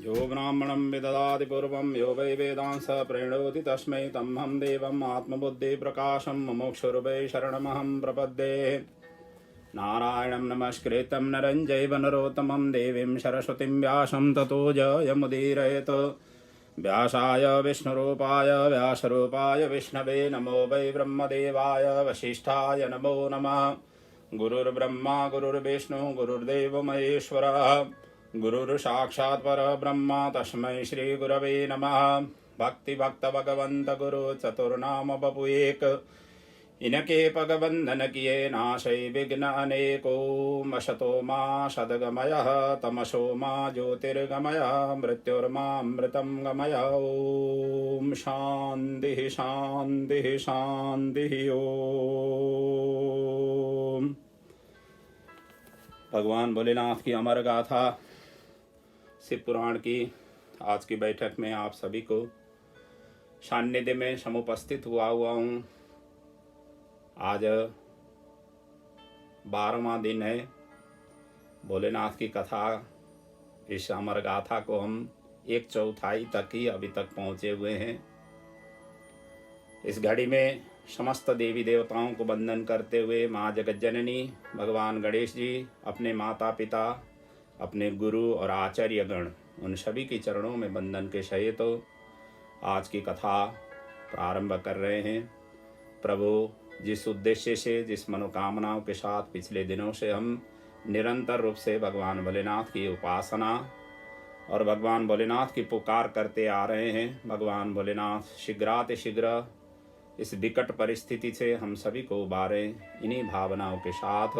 यो ब्राह्मणं विददाति पूर्वं यो वै वेदांस प्रणोति तस्मै तमहं देवम् आत्मबुद्धिप्रकाशं मुमुक्षुर्वै शरणमहं प्रपद्ये। नारायणं नमस्कृतं नरं चैव नरोत्तमं देवीं सरस्वतीं व्यासं ततो जयमुदीरयेत्। व्यासाय विष्णुरूपाय व्यासरूपाय विष्णवे नमो वै ब्रह्मदेवाय वसिष्ठाय नमो नमः। गुरुर्ब्रह्मा गुरुर्विष्णु गुरुर्देवो महेश्वरः गुरुर्साक्षात् परब्रह्म तस्मै श्री गुरवे नमः। भक्ति भक्त भगवंत गुरु चतुर्नाम बपु एक इनके पगबंधन किए नाशै विघ्न अनेको। मशतो मा सद्गमयः तमसो मा ज्योतिर्गमयः मृत्युर्मामृतं गमय। ओम शांति शांति शांति ओम। भगवान भोलेनाथ की अमर गाथा शिव पुराण की आज की बैठक में आप सभी को सान्निध्य में समुपस्थित हुआ हूँ। आज 12वां दिन है भोलेनाथ की कथा। इस अमर गाथा को हम 1/4 तक ही अभी तक पहुँचे हुए हैं। इस घड़ी में समस्त देवी देवताओं को वंदन करते हुए माँ जगत जननी भगवान गणेश जी अपने माता पिता अपने गुरु और आचार्य गण उन सभी के चरणों में वंदन के सहित तो आज की कथा प्रारंभ कर रहे हैं। प्रभु जिस उद्देश्य से जिस मनोकामनाओं के साथ पिछले दिनों से हम निरंतर रूप से भगवान भोलेनाथ की उपासना और भगवान भोलेनाथ की पुकार करते आ रहे हैं, भगवान भोलेनाथ शीघ्र इस विकट परिस्थिति से हम सभी को उबारें। इन्हीं भावनाओं के साथ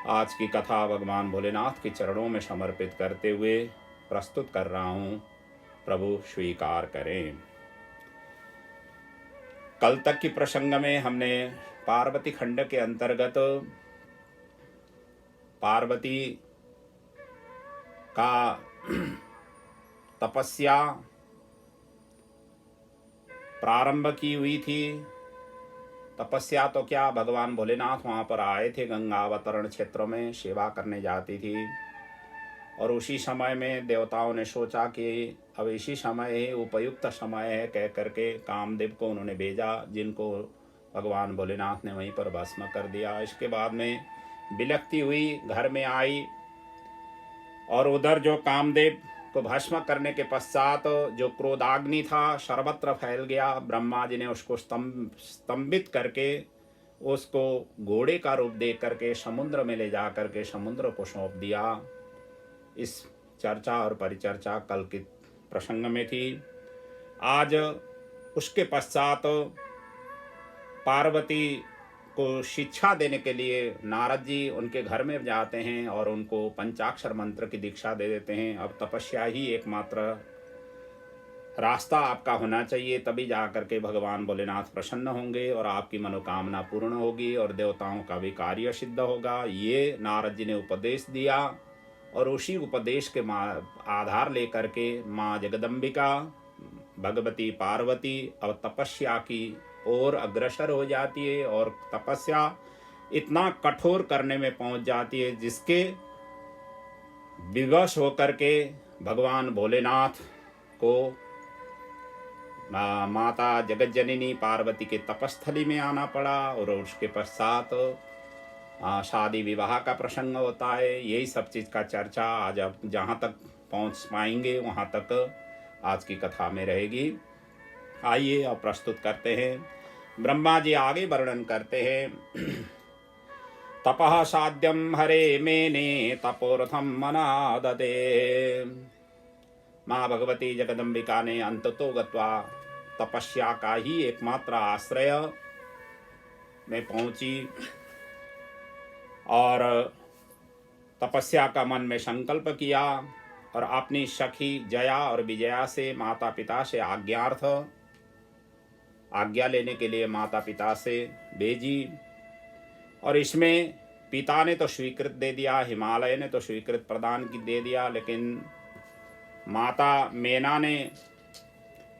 आज की कथा भगवान भोलेनाथ के चरणों में समर्पित करते हुए प्रस्तुत कर रहा हूँ। प्रभु स्वीकार करें। कल तक की प्रसंग में हमने पार्वती खंड के अंतर्गत पार्वती का तपस्या प्रारंभ की हुई थी। तपस्या तो क्या, भगवान भोलेनाथ वहाँ पर आए थे गंगा अवतरण क्षेत्र में, सेवा करने जाती थी। और उसी समय में देवताओं ने सोचा कि अब इसी समय ही उपयुक्त समय है कह करके कामदेव को उन्होंने भेजा, जिनको भगवान भोलेनाथ ने वहीं पर भस्म कर दिया। इसके बाद में विलकती हुई घर में आई और उधर जो कामदेव को भस्म करने के पश्चात जो क्रोधाग्नि था सर्वत्र फैल गया। ब्रह्मा जी ने उसको स्तंभित करके उसको घोड़े का रूप दे करके समुद्र में ले जा करके समुद्र को सौंप दिया। इस चर्चा और परिचर्चा कल के प्रसंग में थी। आज उसके पश्चात पार्वती को शिक्षा देने के लिए नारद जी उनके घर में जाते हैं और उनको पंचाक्षर मंत्र की दीक्षा दे देते हैं। अब तपस्या ही एकमात्र रास्ता आपका होना चाहिए, तभी जा करके भगवान भोलेनाथ प्रसन्न होंगे और आपकी मनोकामना पूर्ण होगी और देवताओं का भी कार्य सिद्ध होगा। ये नारद जी ने उपदेश दिया और उसी उपदेश के आधार लेकर के माँ जगदम्बिका भगवती पार्वती अब तपस्या की और अग्रसर हो जाती है और तपस्या इतना कठोर करने में पहुंच जाती है जिसके विवश होकर के भगवान भोलेनाथ को माता जगत जननी पार्वती के तपस्थली में आना पड़ा। और उसके पश्चात शादी विवाह का प्रसंग होता है। यही सब चीज़ का चर्चा आज अब जहाँ तक पहुँच पाएंगे वहाँ तक आज की कथा में रहेगी। आइए अब प्रस्तुत करते हैं। ब्रह्मा जी आगे वर्णन करते हैं। तपः साध्यम हरे मेने तपोरथम मनादते। माँ भगवती जगदम्बिका ने अंततो गत्वा तपस्या का ही एकमात्र आश्रय में पहुंची और तपस्या का मन में संकल्प किया और अपनी सखी जया और विजया से माता पिता से आज्ञा लेने के लिए माता पिता से भेजी। और इसमें पिता ने तो स्वीकृत दे दिया, हिमालय ने तो स्वीकृत प्रदान की दे दिया, लेकिन माता मेना ने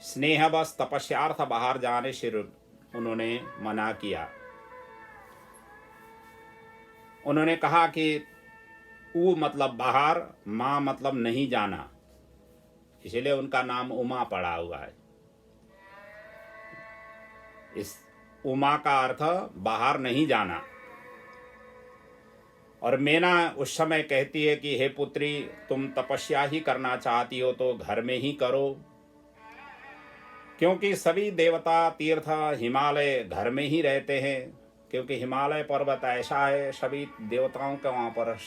स्नेहवश तपस्यार्थ बाहर जाने से उन्होंने मना किया। उन्होंने कहा कि ऊ मतलब बाहर, माँ मतलब नहीं जाना। इसीलिए उनका नाम उमा पड़ा हुआ है। इस उमा का अर्थ बाहर नहीं जाना। और मैना उस समय कहती है कि हे पुत्री, तुम तपस्या ही करना चाहती हो तो घर में ही करो, क्योंकि सभी देवता तीर्थ हिमालय घर में ही रहते हैं। क्योंकि हिमालय पर्वत ऐसा है, सभी देवताओं का वहाँ पर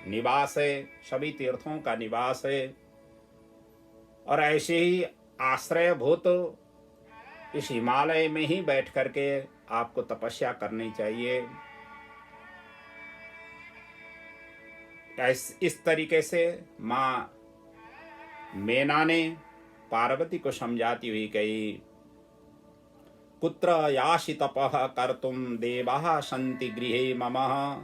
निवास है, सभी तीर्थों का निवास है। और ऐसे ही आश्रयभूत इस हिमालय में ही बैठ करके आपको तपस्या करनी चाहिए। इस तरीके से माँ मेना ने पार्वती को समझाती हुई कही, कुत्र यासि तपः कर्तुम देवाः सन्ति गृहे मम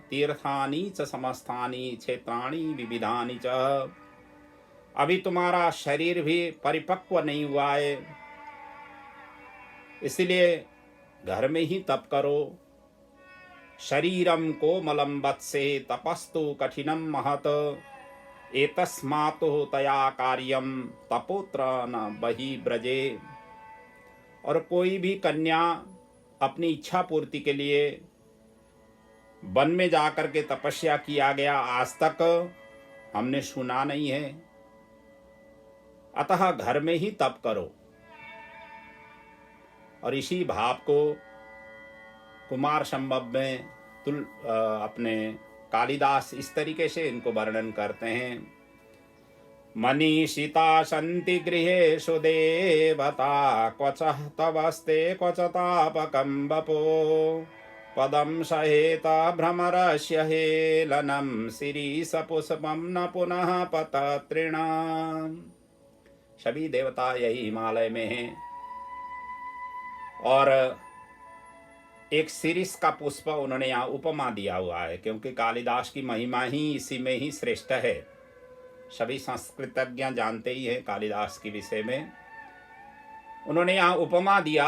तीर्थानि च समस्तानि क्षेत्राणि विविधानि च। अभी तुम्हारा शरीर भी परिपक्व नहीं हुआ है, इसलिए घर में ही तप करो। शरीरम कोमलं वत्से तपस्तु कठिनं महत् एतस्मात् तया कार्यम तपोत्र न बहिर्व्रजे। और कोई भी कन्या अपनी इच्छा पूर्ति के लिए वन में जाकर के तपस्या किया गया आज तक हमने सुना नहीं है। अतः घर में ही तप करो। और इसी भाव को कुमार संभव में अपने कालिदास इस तरीके से इनको वर्णन करते हैं। मनीषिता सन्ति गृहेषु देवता क्वचः तवस्ते क्वच तापकं वपो पदं सहेत भ्रमरस्य हेलनं शिरीषपुष्पं न पुनः पततृणाम्। सभी देवता यही हिमालय में हैं और एक शिरीष का पुष्प उन्होंने यहाँ उपमा दिया हुआ है, क्योंकि कालिदास की महिमा ही इसी में ही श्रेष्ठ है। सभी संस्कृतज्ञ जानते ही हैं कालिदास के विषय में। उन्होंने यहाँ उपमा दिया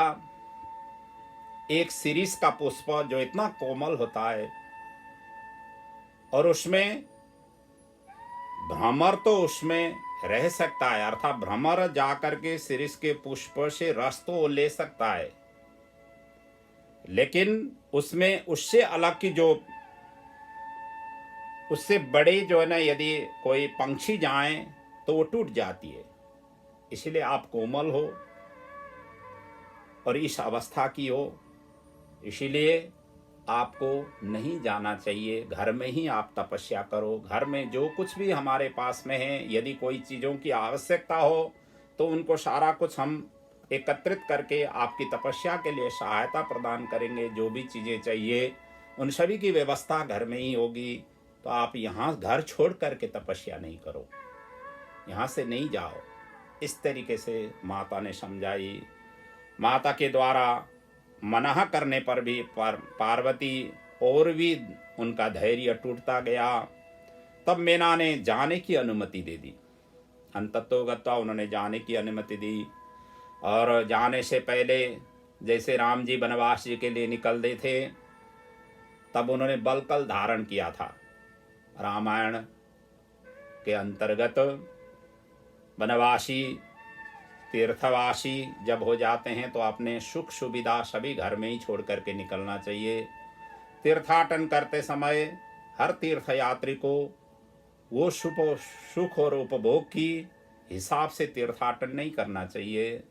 एक शिरीष का पुष्प जो इतना कोमल होता है और उसमें भ्रमर तो उसमें रह सकता है, अर्थात भ्रमर जाकर के शिरीष के पुष्प से रस तो ले सकता है, लेकिन उसमें उससे अलग की जो उससे बड़े जो है ना, यदि कोई पंछी जाए तो वो टूट जाती है। इसलिए आप कोमल हो और इस अवस्था की हो, इसीलिए आपको नहीं जाना चाहिए। घर में ही आप तपस्या करो। घर में जो कुछ भी हमारे पास में है, यदि कोई चीज़ों की आवश्यकता हो तो उनको सारा कुछ हम एकत्रित करके आपकी तपस्या के लिए सहायता प्रदान करेंगे। जो भी चीज़ें चाहिए उन सभी की व्यवस्था घर में ही होगी। तो आप यहाँ घर छोड़ करके तपस्या नहीं करो, यहाँ से नहीं जाओ। इस तरीके से माता ने समझाई। माता के द्वारा मना करने पर भी पार्वती और भी उनका धैर्य टूटता गया। तब मेना ने जाने की अनुमति दे दी। अंततोगत्वा उन्होंने जाने की अनुमति दी। और जाने से पहले जैसे राम जी वनवास के लिए निकलते थे, तब उन्होंने बलकल धारण किया था। रामायण के अंतर्गत वनवासी तीर्थवासी जब हो जाते हैं तो अपने सुख सुविधा सभी घर में ही छोड़ करके निकलना चाहिए। तीर्थाटन करते समय हर तीर्थयात्री को वो सुख और उपभोग की हिसाब से तीर्थाटन नहीं करना चाहिए।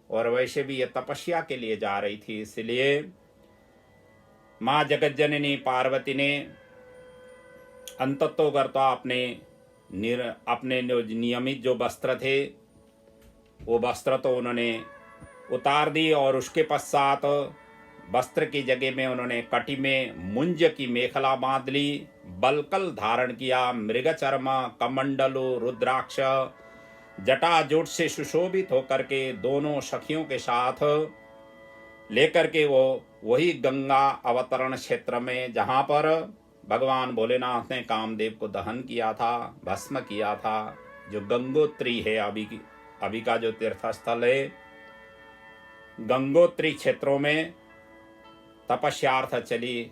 और वैसे भी ये तपस्या के लिए जा रही थी, इसलिए माँ जगज्जननी पार्वती ने अंततोगत्वा अपने नियमित जो वस्त्र थे वो वस्त्र तो उन्होंने उतार दी। और उसके पश्चात वस्त्र की जगह में उन्होंने कटी में मुंज की मेखला बांध ली, बलकल धारण किया, मृगचर्म कमंडलो रुद्राक्ष जटाजूट से सुशोभित होकर के दोनों सखियों के साथ लेकर के वो वही गंगा अवतरण क्षेत्र में, जहाँ पर भगवान भोलेनाथ ने कामदेव को दहन किया था, भस्म किया था, जो गंगोत्री है अभी का जो तीर्थस्थल है, गंगोत्री क्षेत्रों में तपस्यार्थ चली।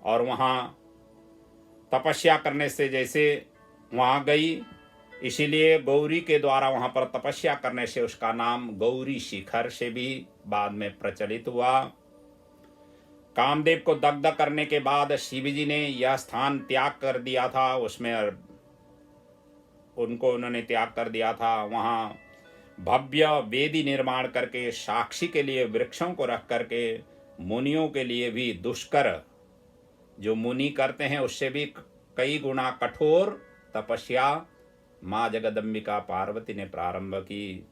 और वहाँ तपस्या करने से जैसे वहाँ गई, इसीलिए गौरी के द्वारा वहां पर तपस्या करने से उसका नाम गौरी शिखर से भी बाद में प्रचलित हुआ। कामदेव को दग्ध करने के बाद शिव जी ने यह स्थान त्याग कर दिया था, उसमें उन्होंने त्याग कर दिया था। वहां भव्य वेदी निर्माण करके साक्षी के लिए वृक्षों को रख करके मुनियों के लिए भी दुष्कर जो मुनि करते हैं उससे भी कई गुना कठोर तपस्या माँ जगदम्बिका पार्वती ने प्रारंभ की।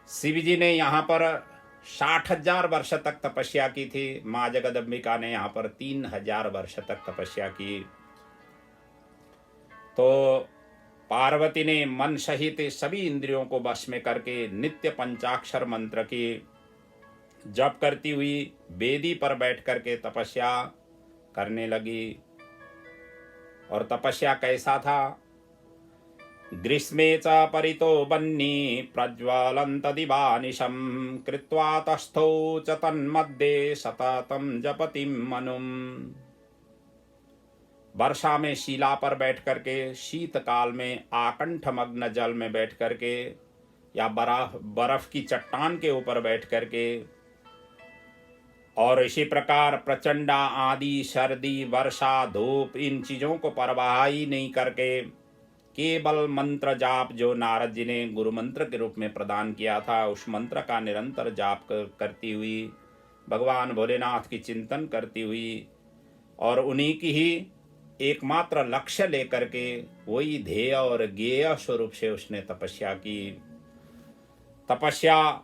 शिव जी ने यहाँ पर 60,000 वर्ष तक तपस्या की थी। माँ जगदम्बिका ने यहाँ पर 3,000 वर्ष तक तपस्या की। तो पार्वती ने मन सहित सभी इंद्रियों को वश में करके नित्य पंचाक्षर मंत्र की जप करती हुई वेदी पर बैठ करके तपस्या करने लगी। और तपस्या कैसा था? ग्रीष्मे च परितो बन्नी प्रज्वलन्त दिवानिशं कृत्वा तस्थौ च तन्मध्ये सततं जपतिं मनुम्। वर्षा में शिला पर बैठ करके, शीतकाल में आकंठ मग्न जल में बैठ करके, या बर्फ की चट्टान के ऊपर बैठ करके, और इसी प्रकार प्रचंडा आदि सर्दी वर्षा धूप इन चीजों को परवाह ही नहीं करके केवल मंत्र जाप जो नारद जी ने गुरु मंत्र के रूप में प्रदान किया था उस मंत्र का निरंतर जाप करती हुई, भगवान भोलेनाथ की चिंतन करती हुई और उन्हीं की ही एकमात्र लक्ष्य लेकर के वही ध्येय और ज्ञेय स्वरूप से उसने तपस्या की। तपस्या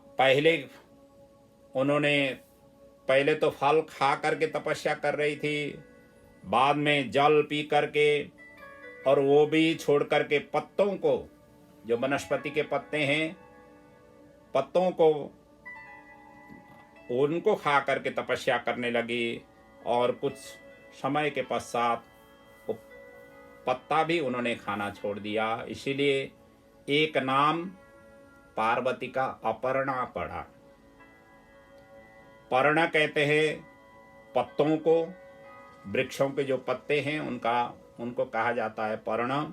पहले तो फल खा करके तपस्या कर रही थी, बाद में जल पी करके, और वो भी छोड़ करके पत्तों को, जो वनस्पति के पत्ते हैं, पत्तों को उनको खा करके तपस्या करने लगी। और कुछ समय के पश्चात वो पत्ता भी उन्होंने खाना छोड़ दिया। इसीलिए एक नाम पार्वती का अपर्णा पड़ा। पर्ण कहते हैं पत्तों को, वृक्षों के जो पत्ते हैं उनको कहा जाता है पर्ण।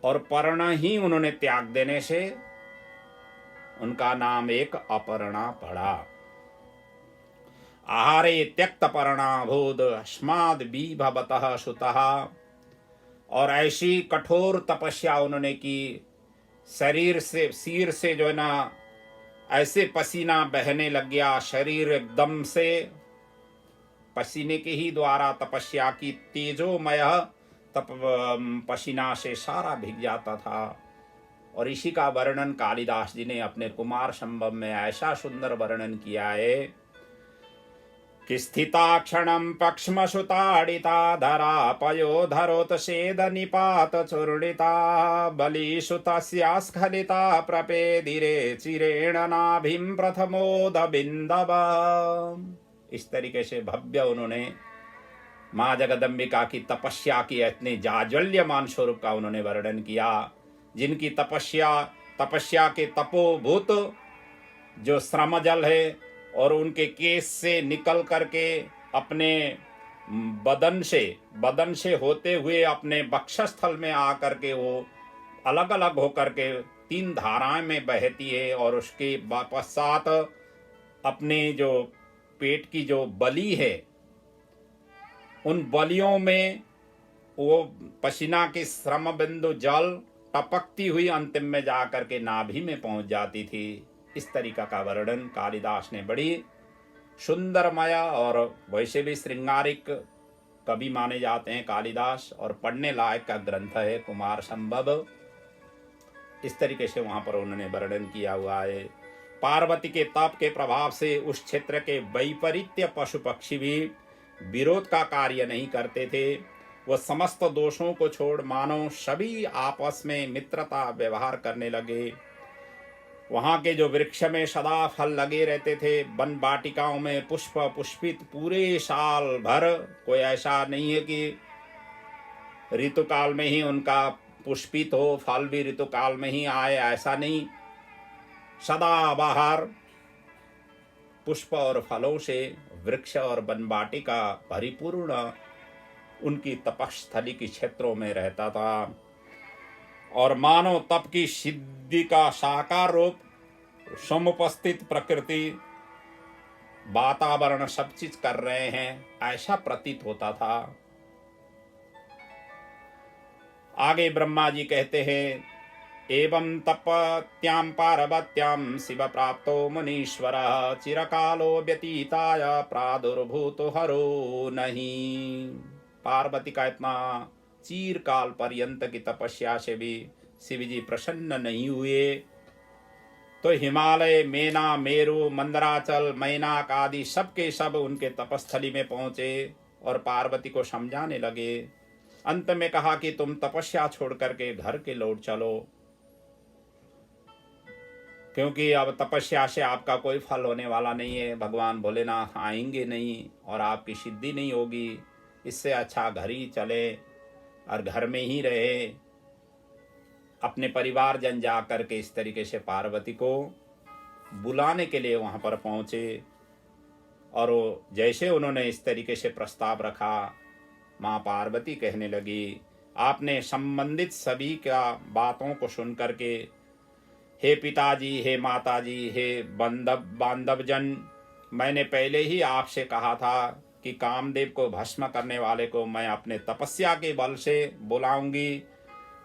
और पर्ण ही उन्होंने त्याग देने से उनका नाम एक अपर्णा पड़ा। आहारे त्यक्त पर्णा भूद अस्माद विभवतः सुतः। और ऐसी कठोर तपस्या उन्होंने की, सिर से जो है ना ऐसे पसीना बहने लग गया, शरीर एकदम से पसीने के ही द्वारा तपस्या की तेजोमय पसीना से सारा भीग जाता था। और इसी का वर्णन कालिदास जी ने अपने कुमार संभव में ऐसा सुंदर वर्णन किया है कि स्थिता क्षणं पक्ष्मसुताडिता धरा पयोधरोत सेद निपात चूर्णिता बलिसुतस्यास्खलिता प्रपेदिरे चिरेण नाभिं प्रथमोद बिंदव। इस तरीके से भव्य उन्होंने माँ जगदम्बिका की तपस्या की इतने जाज्वल्यमान स्वरूप का उन्होंने वर्णन किया, जिनकी तपस्या के तपोभूत जो श्रम जल है और उनके केस से निकल करके अपने बदन से होते हुए अपने वक्षस्थल में आकर के वो अलग अलग होकर के 3 धाराएं में बहती है। और उसके पश्चात अपने जो पेट की जो बलि है उन बलियों में वो पसीना की श्रम बिंदु जल टपकती हुई अंतिम में जाकर के नाभि में पहुंच जाती थी। इस तरीका का वर्णन कालिदास ने बड़ी सुंदरमय, और वैसे भी श्रृंगारिक कवि माने जाते हैं कालिदास, और पढ़ने लायक का ग्रंथ है कुमार संभव। इस तरीके से वहां पर उन्होंने वर्णन किया हुआ है। पार्वती के तप के प्रभाव से उस क्षेत्र के वैपरीत्य पशु पक्षी भी विरोध का कार्य नहीं करते थे। वह समस्त दोषों को छोड़ मानो सभी आपस में मित्रता व्यवहार करने लगे। वहां के जो वृक्ष में सदा फल लगे रहते थे, वन वाटिकाओं में पुष्प पुष्पित पूरे साल भर, कोई ऐसा नहीं है कि ऋतुकाल में ही उनका पुष्पित हो, फल भी ऋतुकाल में ही आए, ऐसा नहीं। सदा बाहर पुष्प और फलों से वृक्ष और वन वाटिका परिपूर्ण उनकी तपस्थली की क्षेत्रों में रहता था और मानव तप की सिद्धि का साकार रूप समुपस्थित प्रकृति वातावरण सब चीज कर रहे हैं, ऐसा प्रतीत होता था। आगे ब्रह्मा जी कहते हैं, एवं तपत्यां पार्वत्यां शिव प्राप्तो मुनीश्वरः चिरकालो व्यतीताय प्रादुर्भूतो हरो नहीं। पार्वती का इतना चिरकाल पर्यंत की तपस्या से भी शिव जी प्रसन्न नहीं हुए, तो हिमालय, मेना, मेरु, मंदराचल, मैनाक आदि सब के सब उनके तपस्थली में पहुंचे और पार्वती को समझाने लगे। अंत में कहा कि तुम तपस्या छोड़ करके घर के लौट चलो, क्योंकि अब तपस्या से आपका कोई फल होने वाला नहीं है, भगवान भोलेनाथ आएंगे नहीं और आपकी सिद्धि नहीं होगी। इससे अच्छा घर ही चले और घर में ही रहे। अपने परिवार जन जा करके इस तरीके से पार्वती को बुलाने के लिए वहां पर पहुंचे और जैसे उन्होंने इस तरीके से प्रस्ताव रखा, माँ पार्वती कहने लगी, आपने संबंधित सभी का बातों को सुन करके, हे पिताजी, हे माताजी, हे बांधवजन, मैंने पहले ही आपसे कहा था कि कामदेव को भस्म करने वाले को मैं अपने तपस्या के बल से बुलाऊंगी।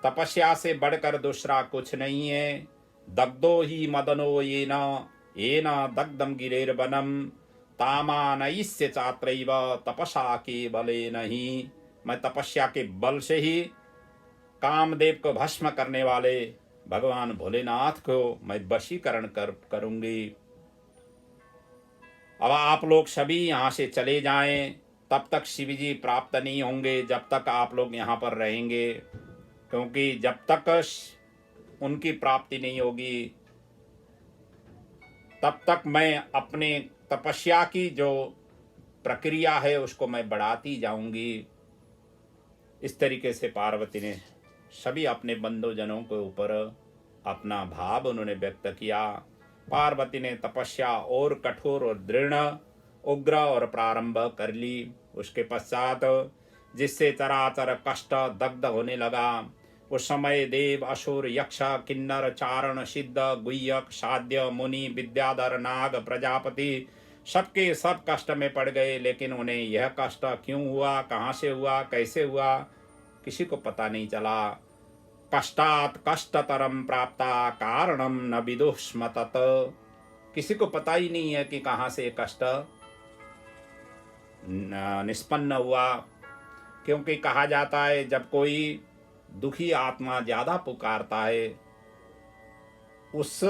तपस्या से बढ़कर दूसरा कुछ नहीं है। दग्धो ही मदनो ये न दग्धम गिरेर बनम तामानयिष्य चात्रैव तपसा के बले नहीं। मैं तपस्या के बल से ही कामदेव को भस्म करने वाले भगवान भोलेनाथ को मैं वशीकरण करूंगी। अब आप लोग सभी यहाँ से चले जाएं, तब तक शिव जी प्राप्त नहीं होंगे जब तक आप लोग यहाँ पर रहेंगे, क्योंकि जब तक उनकी प्राप्ति नहीं होगी तब तक मैं अपने तपस्या की जो प्रक्रिया है उसको मैं बढ़ाती जाऊंगी। इस तरीके से पार्वती ने सभी अपने बंधुजनों के ऊपर अपना भाव उन्होंने व्यक्त किया। पार्वती ने तपस्या और कठोर और दृढ़, उग्र और प्रारंभ कर ली। उसके पश्चात जिससे चराचर कष्ट दग्ध होने लगा, उस समय देव, असुर, यक्ष, किन्नर, चारण, सिद्ध, गुह्यक, साध्य, मुनि, विद्याधर, नाग, प्रजापति सबके सब कष्ट में पड़ गए। लेकिन उन्हें यह कष्ट क्यों हुआ, कहाँ से हुआ, कैसे हुआ, किसी को पता नहीं चला। कष्टात् कष्टतरम प्राप्ता कारणम न विदुष्म तत्। किसी को पता ही नहीं है कि कहाँ से कष्ट निष्पन्न हुआ, क्योंकि कहा जाता है जब कोई दुखी आत्मा ज्यादा पुकारता है, उस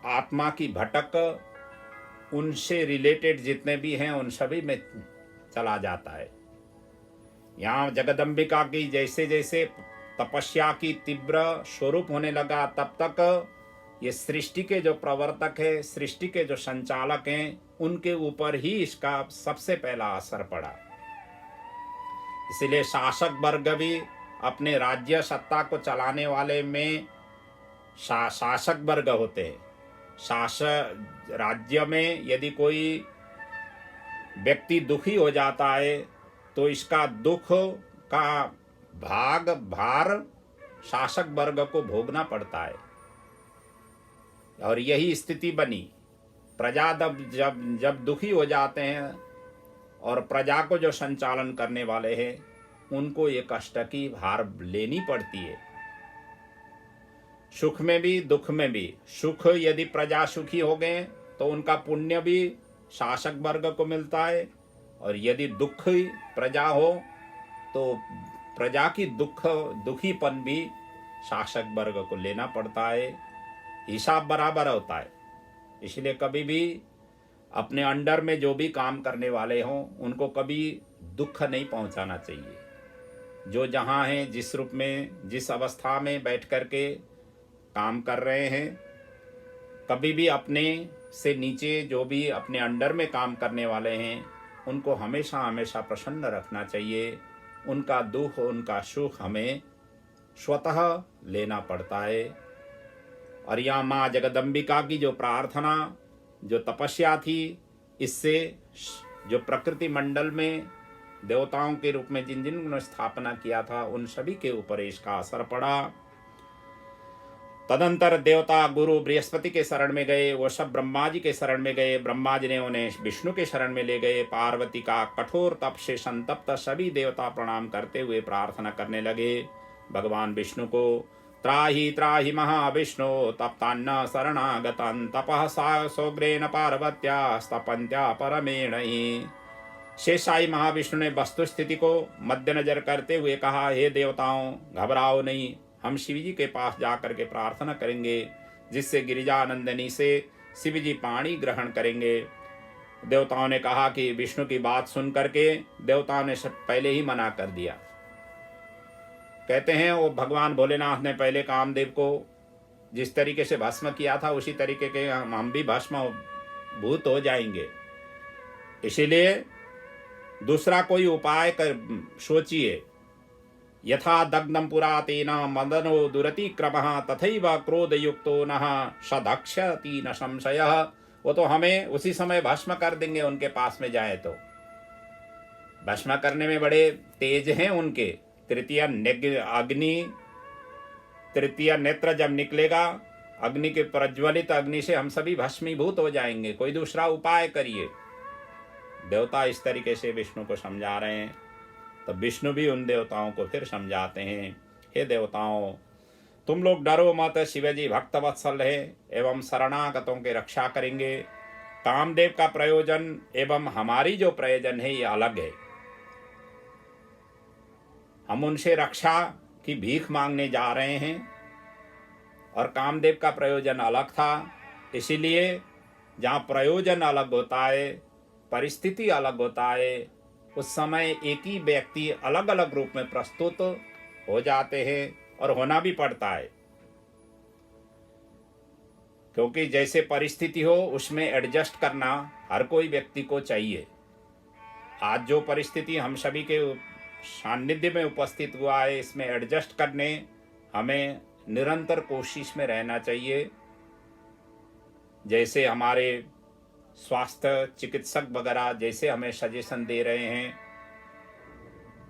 आत्मा की भटक उनसे रिलेटेड जितने भी हैं उन सभी में चला जाता है। यहाँ जगदम्बिका की जैसे जैसे तपस्या की तीव्र स्वरूप होने लगा, तब तक ये सृष्टि के जो प्रवर्तक है, सृष्टि के जो संचालक हैं, उनके ऊपर ही इसका सबसे पहला असर पड़ा। इसलिए शासक वर्ग भी अपने राज्य सत्ता को चलाने वाले में शासक वर्ग होते हैं। राज्य में यदि कोई व्यक्ति दुखी हो जाता है तो इसका दुख का भार शासक वर्ग को भोगना पड़ता है। और यही स्थिति बनी। प्रजा जब दुखी हो जाते हैं और प्रजा को जो संचालन करने वाले हैं उनको ये कष्ट की भार लेनी पड़ती है, सुख में भी दुख में भी। सुख यदि प्रजा सुखी हो गए तो उनका पुण्य भी शासक वर्ग को मिलता है, और यदि दुखी प्रजा हो तो प्रजा की दुखीपन भी शासक वर्ग को लेना पड़ता है। हिसाब बराबर होता है। इसलिए कभी भी अपने अंडर में जो भी काम करने वाले हों उनको कभी दुख नहीं पहुंचाना चाहिए। जो जहाँ हैं, जिस रूप में, जिस अवस्था में बैठ कर के काम कर रहे हैं, कभी भी अपने से नीचे जो भी अपने अंडर में काम करने वाले हैं उनको हमेशा हमेशा प्रसन्न रखना चाहिए। उनका दुख, उनका सुख हमें स्वतः लेना पड़ता है। और यहाँ माँ जगदम्बिका की जो प्रार्थना, जो तपस्या थी, इससे जो प्रकृति मंडल में देवताओं के रूप में जिन जिन उन्होंने स्थापना किया था उन सभी के ऊपर इसका असर पड़ा। तदंतर देवता गुरु बृहस्पति के शरण में गए, वो सब ब्रह्मा जी के शरण में गए। ब्रह्मा जी ने उन्हें विष्णु के शरण में ले गए। पार्वती का कठोर तप से संतप्त सभी देवता प्रणाम करते हुए प्रार्थना करने लगे भगवान विष्णु को। त्राहि त्राहि महाविष्णु तप्तान्न शरणागतं तपः सौग्रेण पार्वत्या स्तपन्त्या परमेण ही। शेषाई महाविष्णु ने वस्तु स्थिति को मद्देनजर करते हुए कहा, हे देवताओं, घबराओ नहीं, हम शिव जी के पास जाकर के प्रार्थना करेंगे, जिससे गिरिजानंदिनी से शिव जी पानी ग्रहण करेंगे। देवताओं ने कहा कि विष्णु की बात सुन करके देवताओं ने पहले ही मना कर दिया। कहते हैं वो भगवान भोलेनाथ ने पहले कामदेव को जिस तरीके से भस्म किया था उसी तरीके के हम भी भस्म भूत हो जाएंगे। इसीलिए दूसरा कोई उपाय कर सोचिए। यथा दग्धं पुरा तेन मदनो दुरति क्रमः तथैव क्रोधयुक्तो नः सदक्षति न संशयः। वो तो हमें उसी समय भस्म कर देंगे, उनके पास में जाए तो। भस्म करने में बड़े तेज हैं उनके। तृतीय नेत्र जब निकलेगा अग्नि के प्रज्वलित अग्नि से हम सभी भस्मीभूत हो जाएंगे, कोई दूसरा उपाय करिए। देवता इस तरीके से विष्णु को समझा रहे हैं। तब विष्णु भी उन देवताओं को फिर समझाते हैं, हे देवताओं, तुम लोग डरो मत, शिवजी भक्तवत्सल है एवं शरणागतों के रक्षा करेंगे। कामदेव का प्रयोजन एवं हमारी जो प्रयोजन है ये अलग है। हम उनसे रक्षा की भीख मांगने जा रहे हैं और कामदेव का प्रयोजन अलग था। इसीलिए जहाँ प्रयोजन अलग होता है, परिस्थिति अलग होता है, उस समय एक ही व्यक्ति अलग अलग रूप में प्रस्तुत हो जाते हैं और होना भी पड़ता है, क्योंकि जैसे परिस्थिति हो उसमें एडजस्ट करना हर कोई व्यक्ति को चाहिए। आज जो परिस्थिति हम सभी के सानिध्य में उपस्थित हुआ है, इसमें एडजस्ट करने हमें निरंतर कोशिश में रहना चाहिए। जैसे हमारे स्वास्थ्य चिकित्सक वगैरह जैसे हमें सजेशन दे रहे हैं,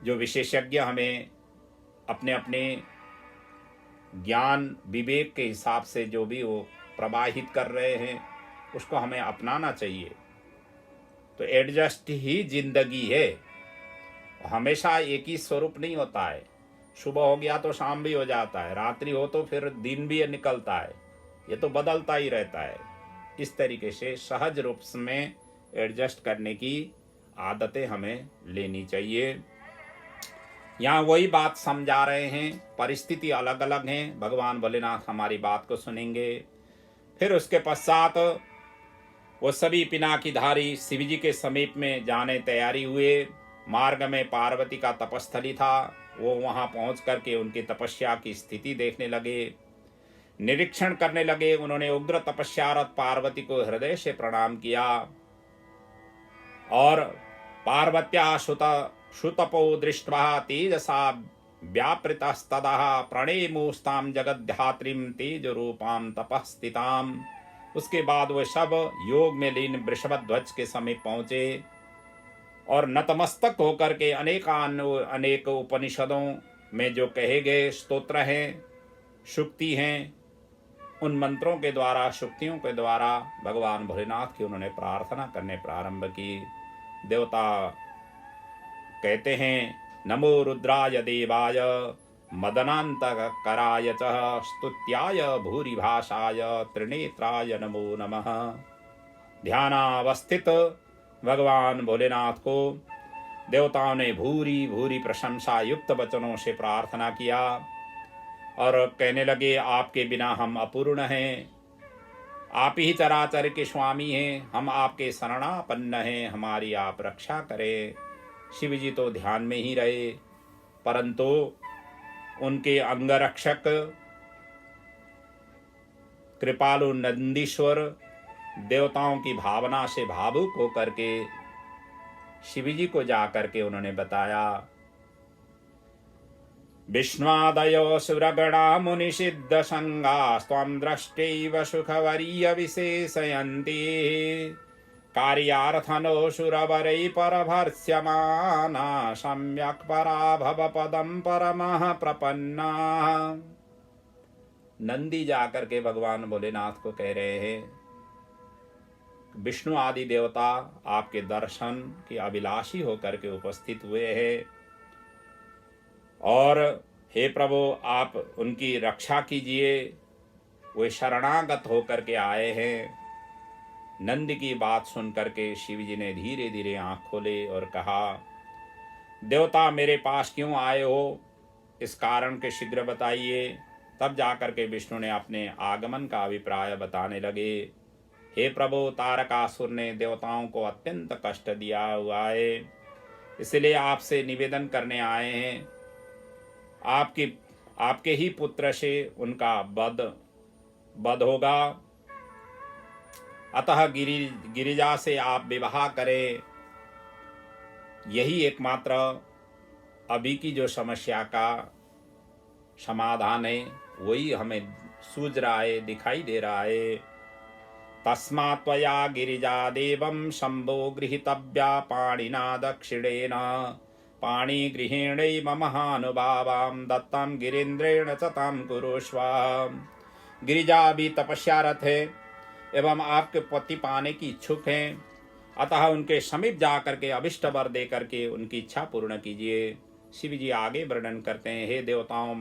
जो विशेषज्ञ हमें अपने अपने ज्ञान विवेक के हिसाब से जो भी वो प्रवाहित कर रहे हैं, उसको हमें अपनाना चाहिए। तो एडजस्ट ही जिंदगी है, हमेशा एक ही स्वरूप नहीं होता है। सुबह हो गया तो शाम भी हो जाता है, रात्रि हो तो फिर दिन भी निकलता है, ये तो बदलता ही रहता है। इस तरीके से सहज रूप में एडजस्ट करने की आदतें हमें लेनी चाहिए। यहाँ वही बात समझा रहे हैं, परिस्थिति अलग अलग हैं। भगवान भोलेनाथ हमारी बात को सुनेंगे। फिर उसके पश्चात वो सभी पिनाकीधारी शिवजी के समीप में जाने तैयारी हुए। मार्ग में पार्वती का तपस्थली था, वो वहां पहुंच करके उनकी तपस्या की स्थिति देखने लगे, निरीक्षण करने लगे। उन्होंने उग्र तपस्यारत पार्वती को हृदय से प्रणाम किया और पार्वत्या सुतपो दृष्ट्वा तेजसा व्यापृतस्तदः प्रणेमुस्तां जगद्धात्रीं तेज रूपां तपस्थितां। उसके बाद वह सब योग में लीन वृषभध्वज के समीप पहुंचे और नतमस्तक होकर के अनेक उपनिषदों में जो कहे गए स्तोत्र हैं, शुक्ति हैं, उन मंत्रों के द्वारा, शुक्तियों के द्वारा भगवान भोलेनाथ की उन्होंने प्रार्थना करने प्रारंभ की। देवता कहते हैं, नमो रुद्राय देवाय मदनान्तकराय च स्तुत्याय भूरिभाषाय त्रिनेत्राय नमो नमः। ध्यानावस्थित भगवान भोलेनाथ को देवताओं ने भूरी भूरी प्रशंसा युक्त वचनों से प्रार्थना किया और कहने लगे, आपके बिना हम अपूर्ण हैं, आप ही चराचर के स्वामी हैं, हम आपके शरणापन्न हैं, हमारी आप रक्षा करें। शिव जी तो ध्यान में ही रहे, परंतु उनके अंगरक्षक कृपालु नंदीश्वर देवताओं की भावना से भावुक होकर के शिवजी को जा करके उन्होंने बताया, विष्णुआदयो सुरगणा मुनिषिद्ध संगा स्वाम दृष्टैव सुखवर्य विशेषयन्ति कार्यार्थनो सुरवरै परभर्ष्यमाना सम्यक् पराभव पदम परमः प्रपन्ना। नंदी जाकर के भगवान भोलेनाथ को कह रहे हैं, विष्णु आदि देवता आपके दर्शन की अभिलाषी होकर के उपस्थित हुए हैं और हे प्रभु आप उनकी रक्षा कीजिए, वे शरणागत होकर के आए हैं। नंद की बात सुन करके शिव जी ने धीरे धीरे आंख खोले और कहा, देवता मेरे पास क्यों आए हो, इस कारण के शीघ्र बताइए। तब जाकर के विष्णु ने अपने आगमन का अभिप्राय बताने लगे। हे प्रभु, तारकासुर ने देवताओं को अत्यंत कष्ट दिया हुआ है, इसलिए आपसे निवेदन करने आए हैं। आपके ही पुत्र से उनका वध होगा, अतः गिरिजा से आप विवाह करें। यही एकमात्र अभी की जो समस्या का समाधान है, वही हमें सूझ रहा है, दिखाई दे रहा है। तस्मात् त्वया गिरिजा देवं शंभो गृहीतव्या पाणिना दक्षिणेन, पाणिगृहेणैव महानुभावां दत्तं गिरीन्द्रेण च तां कुरुष्व। गिरिजा भी तपस्यारत है एवं आपके पति पाने की इच्छुक हैं, अतः उनके समीप जाकर के अभिष्ट वर दे करके उनकी इच्छा पूर्ण कीजिए। शिव जी आगे वर्णन करते हैं, हे देवताओं,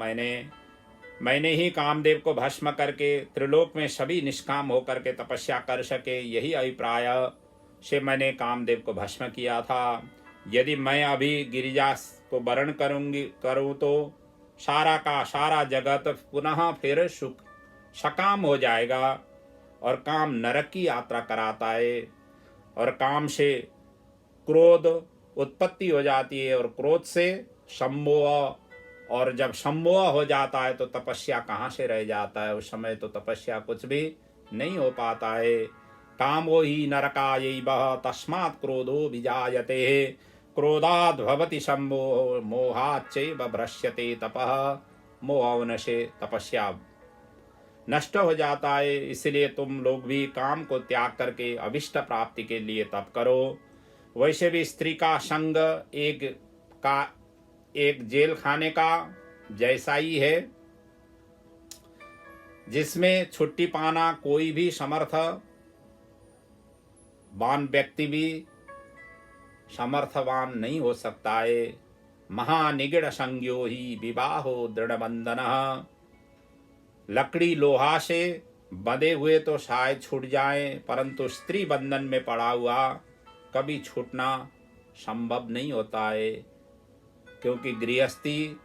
मैंने ही कामदेव को भस्म करके त्रिलोक में सभी निष्काम होकर के तपस्या कर सके, यही अभिप्राय से मैंने कामदेव को भस्म किया था। यदि मैं अभी गिरिजा को वरण करूं तो सारा का सारा जगत पुनः फिर सकाम हो जाएगा और काम नरक की यात्रा कराता है और काम से क्रोध उत्पत्ति हो जाती है और क्रोध से सम्मोह, और जब सम्मोह हो जाता है तो तपस्या कहाँ से रह जाता है, उस समय तो तपस्या कुछ भी नहीं हो पाता है। कामो ही नरकायैव तस्मात् क्रोधो विजायते, क्रोधाद् भवति सम्मोह मोहाच्चैव भ्रश्यते तपः। मोह होने से तपस्या नष्ट हो जाता है, इसलिए तुम लोग भी काम को त्याग करके अभिष्ट प्राप्ति के लिए तप करो। वैसे भी स्त्री का संग एक जेल खाने का जैसा ही है, जिसमें छुट्टी पाना कोई भी समर्थवान व्यक्ति भी समर्थवान नहीं हो सकता है। महानिगड़ संज्ञो ही विवाहो दृढ़बंधनः। लकड़ी लोहा से बंधे हुए तो शायद छूट जाए, परंतु स्त्री बंधन में पड़ा हुआ कभी छूटना संभव नहीं होता है, क्योंकि गृहस्थी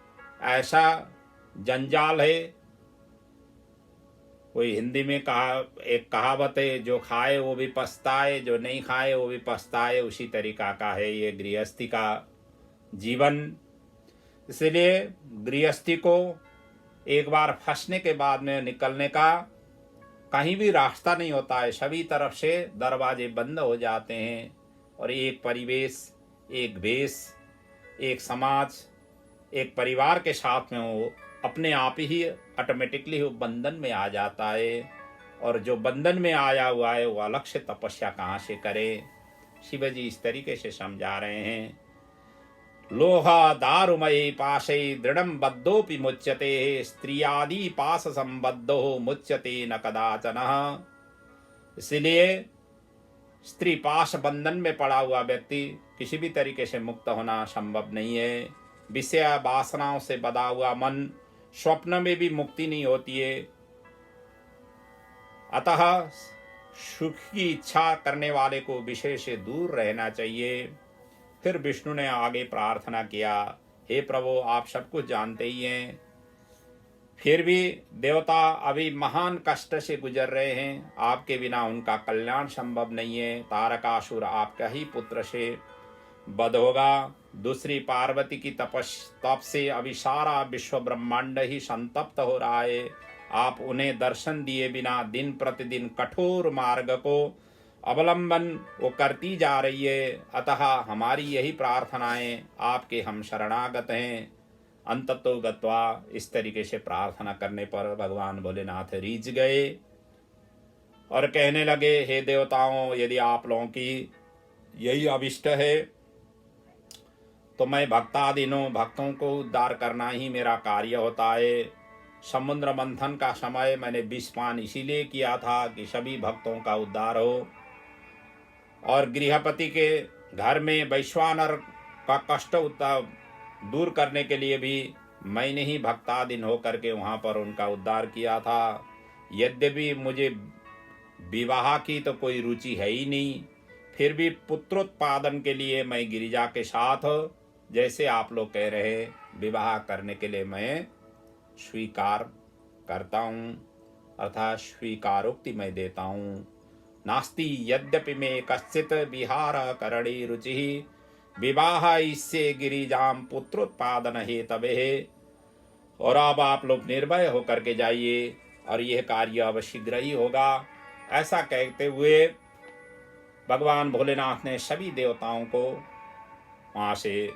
ऐसा जंजाल है। कोई हिंदी में एक कहावत है, जो खाए वो भी पछताए, जो नहीं खाए वो भी पछताए, उसी तरीका का है ये गृहस्थी का जीवन। इसलिए गृहस्थी को एक बार फंसने के बाद में निकलने का कहीं भी रास्ता नहीं होता है, सभी तरफ से दरवाजे बंद हो जाते हैं और एक परिवेश, एक भेष, एक समाज, एक परिवार के साथ में वो अपने आप ही ऑटोमेटिकली वो बंधन में आ जाता है। और जो बंधन में आया हुआ है वो अलग से तपस्या कहाँ से करे। शिव जी इस तरीके से समझा रहे हैं, लोहा दारुमयी पाशै दृढ़ं बद्धोपि मुच्यते, स्त्रियादि पास संबद्धो मुच्यते न कदाचन। इसलिए स्त्री पाश बंधन में पड़ा हुआ व्यक्ति किसी भी तरीके से मुक्त होना संभव नहीं है। विषय वासनाओं से बधा हुआ मन स्वप्न में भी मुक्ति नहीं होती है। अतः सुख की इच्छा करने वाले को विषय से दूर रहना चाहिए। फिर विष्णु ने आगे प्रार्थना किया, हे प्रभु, आप सब कुछ जानते ही हैं, फिर भी देवता अभी महान कष्ट से गुजर रहे हैं, आपके बिना उनका कल्याण संभव नहीं है। तारकासुर आपका ही पुत्र से वध होगा। दूसरी पार्वती की तप से अभी सारा विश्व ब्रह्मांड ही संतप्त हो रहा है। आप उन्हें दर्शन दिए बिना दिन प्रतिदिन कठोर मार्ग को अवलंबन वो करती जा रही है। अतः हमारी यही प्रार्थनाएं आपके हम शरणागत हैं। अंततो गत्वा इस तरीके से प्रार्थना करने पर भगवान भोलेनाथ रीझ गए और कहने लगे, हे देवताओं, यदि आप लोगों की यही अभिष्ट है तो मैं भक्तादीनों भक्तों को उद्धार करना ही मेरा कार्य होता है। समुद्र मंथन का समय मैंने विषपान इसीलिए किया था कि सभी भक्तों का उद्धार हो, और गृहपति के घर में वैश्वानर का कष्ट दूर करने के लिए भी मैंने ही भक्तादीन होकर के वहाँ पर उनका उद्धार किया था। यद्यपि मुझे विवाह की तो कोई रुचि है ही नहीं, फिर भी पुत्रोत्पादन के लिए मैं गिरिजा के साथ, जैसे आप लोग कह रहे हैं, विवाह करने के लिए मैं स्वीकार करता हूँ, अर्थात स्वीकारोक्ति मैं देता हूँ। नास्ति यद्यपि में कश्चित विहार करणी रुचि विवाह इससे गिरिजाम पुत्रोत्पादन हेतवे। और अब आप लोग निर्भय होकर के जाइए और यह कार्य अब शीघ्र ही होगा। ऐसा कहते हुए भगवान भोलेनाथ ने सभी देवताओं को वहाँ से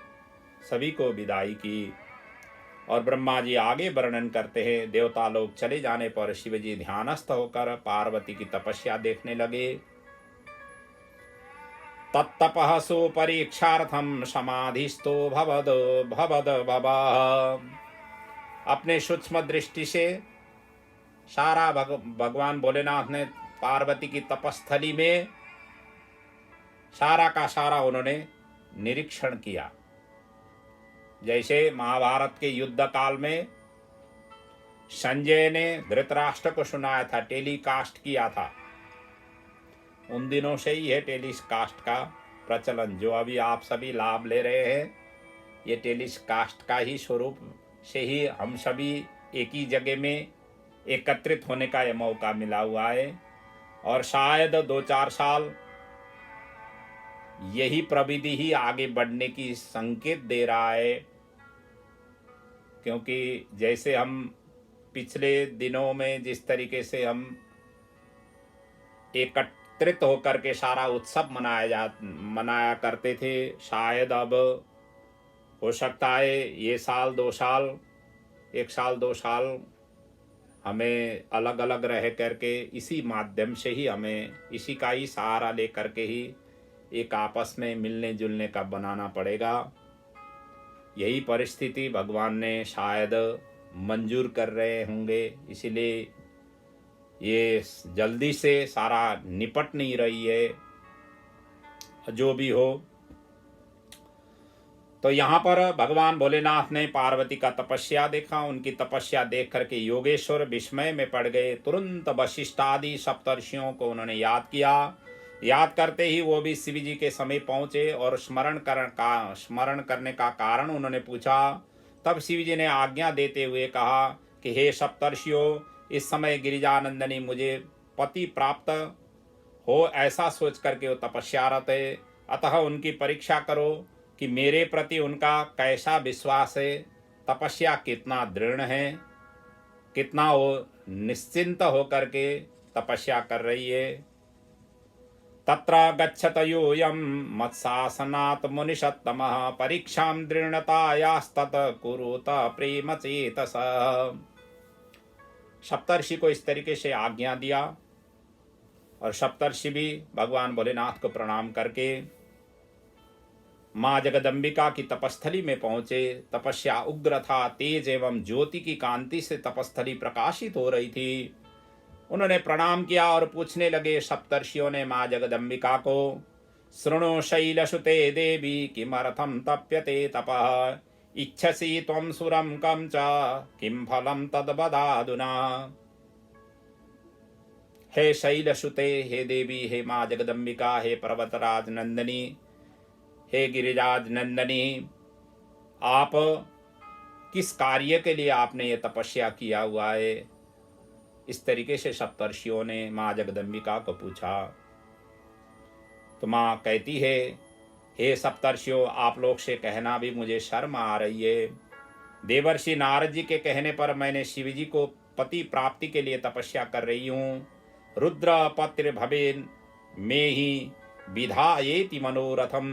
सभी को विदाई की। और ब्रह्मा जी आगे वर्णन करते हैं, देवता लोग चले जाने पर शिव जी ध्यानस्थ होकर पार्वती की तपस्या देखने लगे। तत्तपः सुपरीक्षार्थम समाधिस्थो भवद भवद भवः। अपने सूक्ष्म दृष्टि से सारा भगवान भोलेनाथ ने पार्वती की तपस्थली में सारा का सारा उन्होंने निरीक्षण किया। जैसे महाभारत के युद्ध काल में संजय ने धृतराष्ट्र को सुनाया था, टेलीकास्ट किया था, उन दिनों से ही है टेलीकास्ट का प्रचलन। जो अभी आप सभी लाभ ले रहे हैं, ये टेलीकास्ट का ही स्वरूप से ही हम सभी एक ही जगह में एकत्रित होने का यह मौका मिला हुआ है। और शायद 2-4 साल यही प्रविधि ही आगे बढ़ने की संकेत दे रहा है, क्योंकि जैसे हम पिछले दिनों में जिस तरीके से हम एकत्रित होकर के सारा उत्सव मनाया करते थे, शायद अब हो सकता है ये साल 2 साल, 1 साल 2 साल हमें अलग अलग रह करके इसी माध्यम से ही, हमें इसी का ही सहारा ले करके ही एक आपस में मिलने जुलने का बनाना पड़ेगा। यही परिस्थिति भगवान ने शायद मंजूर कर रहे होंगे, इसीलिए ये जल्दी से सारा निपट नहीं रही है। जो भी हो, तो यहाँ पर भगवान भोलेनाथ ने पार्वती का तपस्या देखा। उनकी तपस्या देख करके योगेश्वर विस्मय में पड़ गए। तुरंत वशिष्ठ आदि सप्तर्षियों को उन्होंने याद किया। याद करते ही वो भी शिव जी के समीप पहुंचे और स्मरण करने का कारण उन्होंने पूछा। तब शिव जी ने आज्ञा देते हुए कहा कि हे सप्तर्षियों, इस समय गिरिजानंदनी मुझे पति प्राप्त हो ऐसा सोच करके वो तपस्यारत है, अतः उनकी परीक्षा करो कि मेरे प्रति उनका कैसा विश्वास है, तपस्या कितना दृढ़ है, कितना वो निश्चिंत होकर के तपस्या कर रही है। तत्र गच्छत यूयं मत्शासनात् मुनिषत्तमः परीक्षां दृढ़तायास्तत कुरुत प्रेम चेतस। सप्तर्षि को इस तरीके से आज्ञा दिया और सप्तर्षि भी भगवान भोलेनाथ को प्रणाम करके माँ जगदम्बिका की तपस्थली में पहुंचे। तपस्या उग्र था, तेज एवं ज्योति की कांति से तपस्थली प्रकाशित हो रही थी। उन्होंने प्रणाम किया और पूछने लगे सप्तर्षियों ने माँ जगदम्बिका को, शृणु शैलसुते देवी किमर्थं तप्यते तपः, इच्छसि त्वं सुरं कं च किं फलं तद्वदाधुना। हे शैलसुते, हे देवी, हे माँ जगदम्बिका, हे पर्वतराज नंदिनी, हे गिरिराज नंदिनी, आप किस कार्य के लिए आपने ये तपस्या किया हुआ है? इस तरीके से सप्तर्षियों ने माँ जगदम्बिका को पूछा। तो माँ कहती है, हे सप्तर्षियों, आप लोग से कहना भी मुझे शर्म आ रही है। देवर्षि नारद जी के कहने पर मैंने शिव जी को पति प्राप्ति के लिए तपस्या कर रही हूँ। रुद्र पत्र भवेन में ही विधायेति मनोरथम।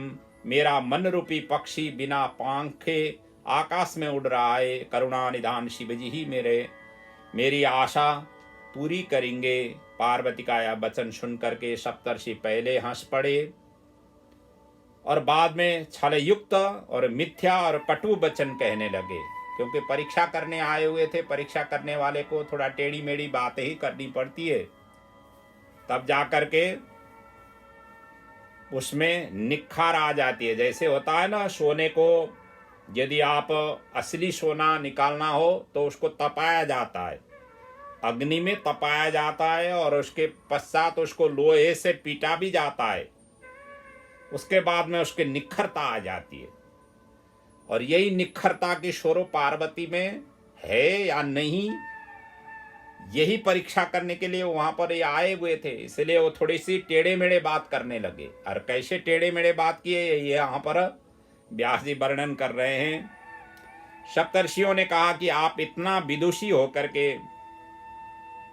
मेरा मन रूपी पक्षी बिना पंखे आकाश में उड़ रहा है। करुणा निधान शिव जी ही मेरी आशा पूरी करेंगे। पार्वती का यह वचन सुन करके सप्तर्षि पहले हंस पड़े और बाद में छल युक्त और मिथ्या और कटु वचन कहने लगे, क्योंकि परीक्षा करने आए हुए थे। परीक्षा करने वाले को थोड़ा टेढ़ी मेढ़ी बातें ही करनी पड़ती है, तब जा करके उसमें निखार आ जाती है। जैसे होता है ना, सोने को यदि आप असली सोना निकालना हो तो उसको तपाया जाता है, अग्नि में तपाया जाता है और उसके पश्चात उसको लोहे से पीटा भी जाता है, उसके बाद में उसके निखरता आ जाती है। और यही निखरता की स्वरूप पार्वती में है या नहीं, यही परीक्षा करने के लिए वहां पर ये आए हुए थे। इसलिए वो थोड़ी सी टेढ़े मेढ़े बात करने लगे। और कैसे टेढ़े मेढ़े बात किए ये यहाँ पर व्यास जी वर्णन कर रहे हैं। सप्तर्षियों ने कहा कि आप इतना विदुषी होकर के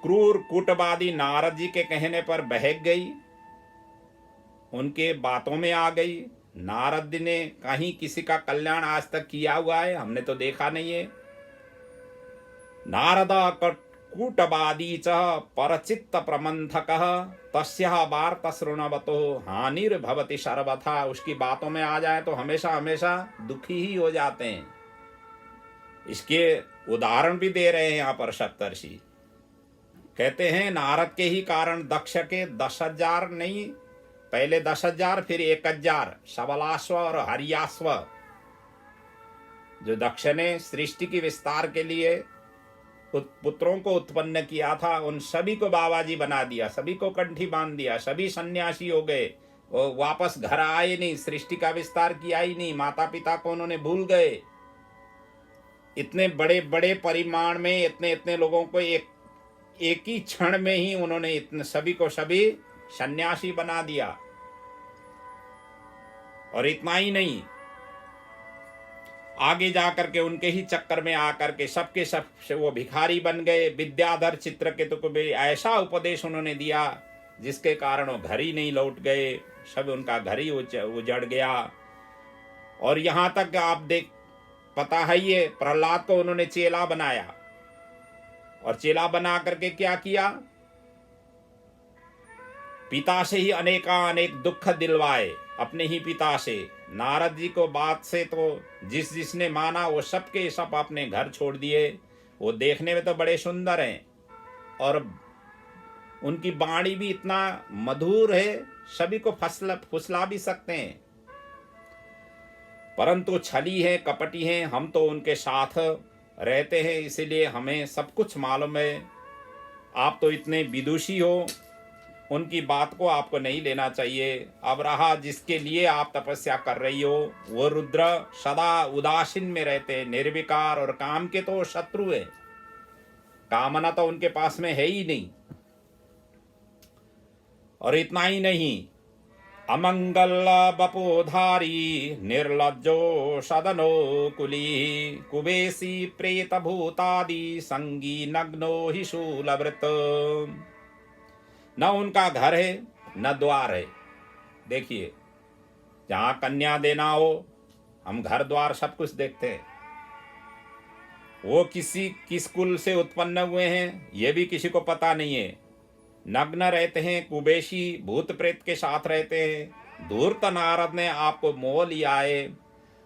क्रूर कूटवादी नारद जी के कहने पर बहक गई, उनके बातों में आ गई। नारद ने कहीं किसी का कल्याण आज तक किया हुआ है? हमने तो देखा नहीं है। नारद कूटवादी च परचित्त प्रमंथक तस्या वार्ता शृण्वतो हानिर्भवति सर्वथा। उसकी बातों में आ जाए तो हमेशा हमेशा दुखी ही हो जाते हैं। इसके उदाहरण भी दे रहे हैं यहाँ पर सप्तर्षि। कहते हैं नारद के ही कारण दक्ष के 10,000 नहीं, पहले 10,000 फिर 1,000 सबलाश्व और हरियाश्व जो दक्ष ने सृष्टि की विस्तार के लिए पुत्रों को उत्पन्न किया था, उन सभी को बाबा जी बना दिया, सभी को कंठी बांध दिया, सभी सन्यासी हो गए। वो वापस घर आए नहीं, सृष्टि का विस्तार किया ही नहीं, माता पिता को उन्होंने भूल गए। इतने बड़े बड़े परिमाण में इतने इतने लोगों को एक ही क्षण में ही उन्होंने इतने सभी को सभी सन्यासी बना दिया। और इतना ही नहीं, आगे जाकर के उनके ही चक्कर में आकर के सबके सब वो भिखारी बन गए। विद्याधर चित्रकेतु को भी ऐसा उपदेश उन्होंने दिया जिसके कारण वो घर ही नहीं लौट गए, सब उनका घर ही उजड़ गया। और यहाँ तक आप पता है ये प्रहलाद को उन्होंने चेला बनाया, और चेला बना करके क्या किया, पिता से ही अनेक दुख दिलवाए, अपने ही पिता से। नारद जी को बात से तो जिसने माना वो सबके सब अपने घर छोड़ दिए। वो देखने में तो बड़े सुंदर हैं और उनकी वाणी भी इतना मधुर है, सभी को फुसला भी सकते हैं, परंतु छली है, कपटी हैं। हम तो उनके साथ रहते हैं, इसीलिए हमें सब कुछ मालूम है। आप तो इतने विदुषी हो, उनकी बात को आपको नहीं लेना चाहिए। अब रहा जिसके लिए आप तपस्या कर रही हो, वो रुद्र सदा उदासीन में रहते, निर्विकार, और काम के तो शत्रु है, कामना तो उनके पास में है ही नहीं। और इतना ही नहीं, अमंगल बपोधारी निर्लज्जो सदनो कुली कुबेसी प्रेत भूतादि संगी नग्नो ही शूलवृत। न उनका घर है न द्वार है। देखिए, जहां कन्या देना हो हम घर द्वार सब कुछ देखते हैं। वो किस कुल से उत्पन्न हुए हैं ये भी किसी को पता नहीं है। नग्न रहते हैं, कुबेशी भूत प्रेत के साथ रहते हैं। धूर्त नारद ने आपको मोह लिया है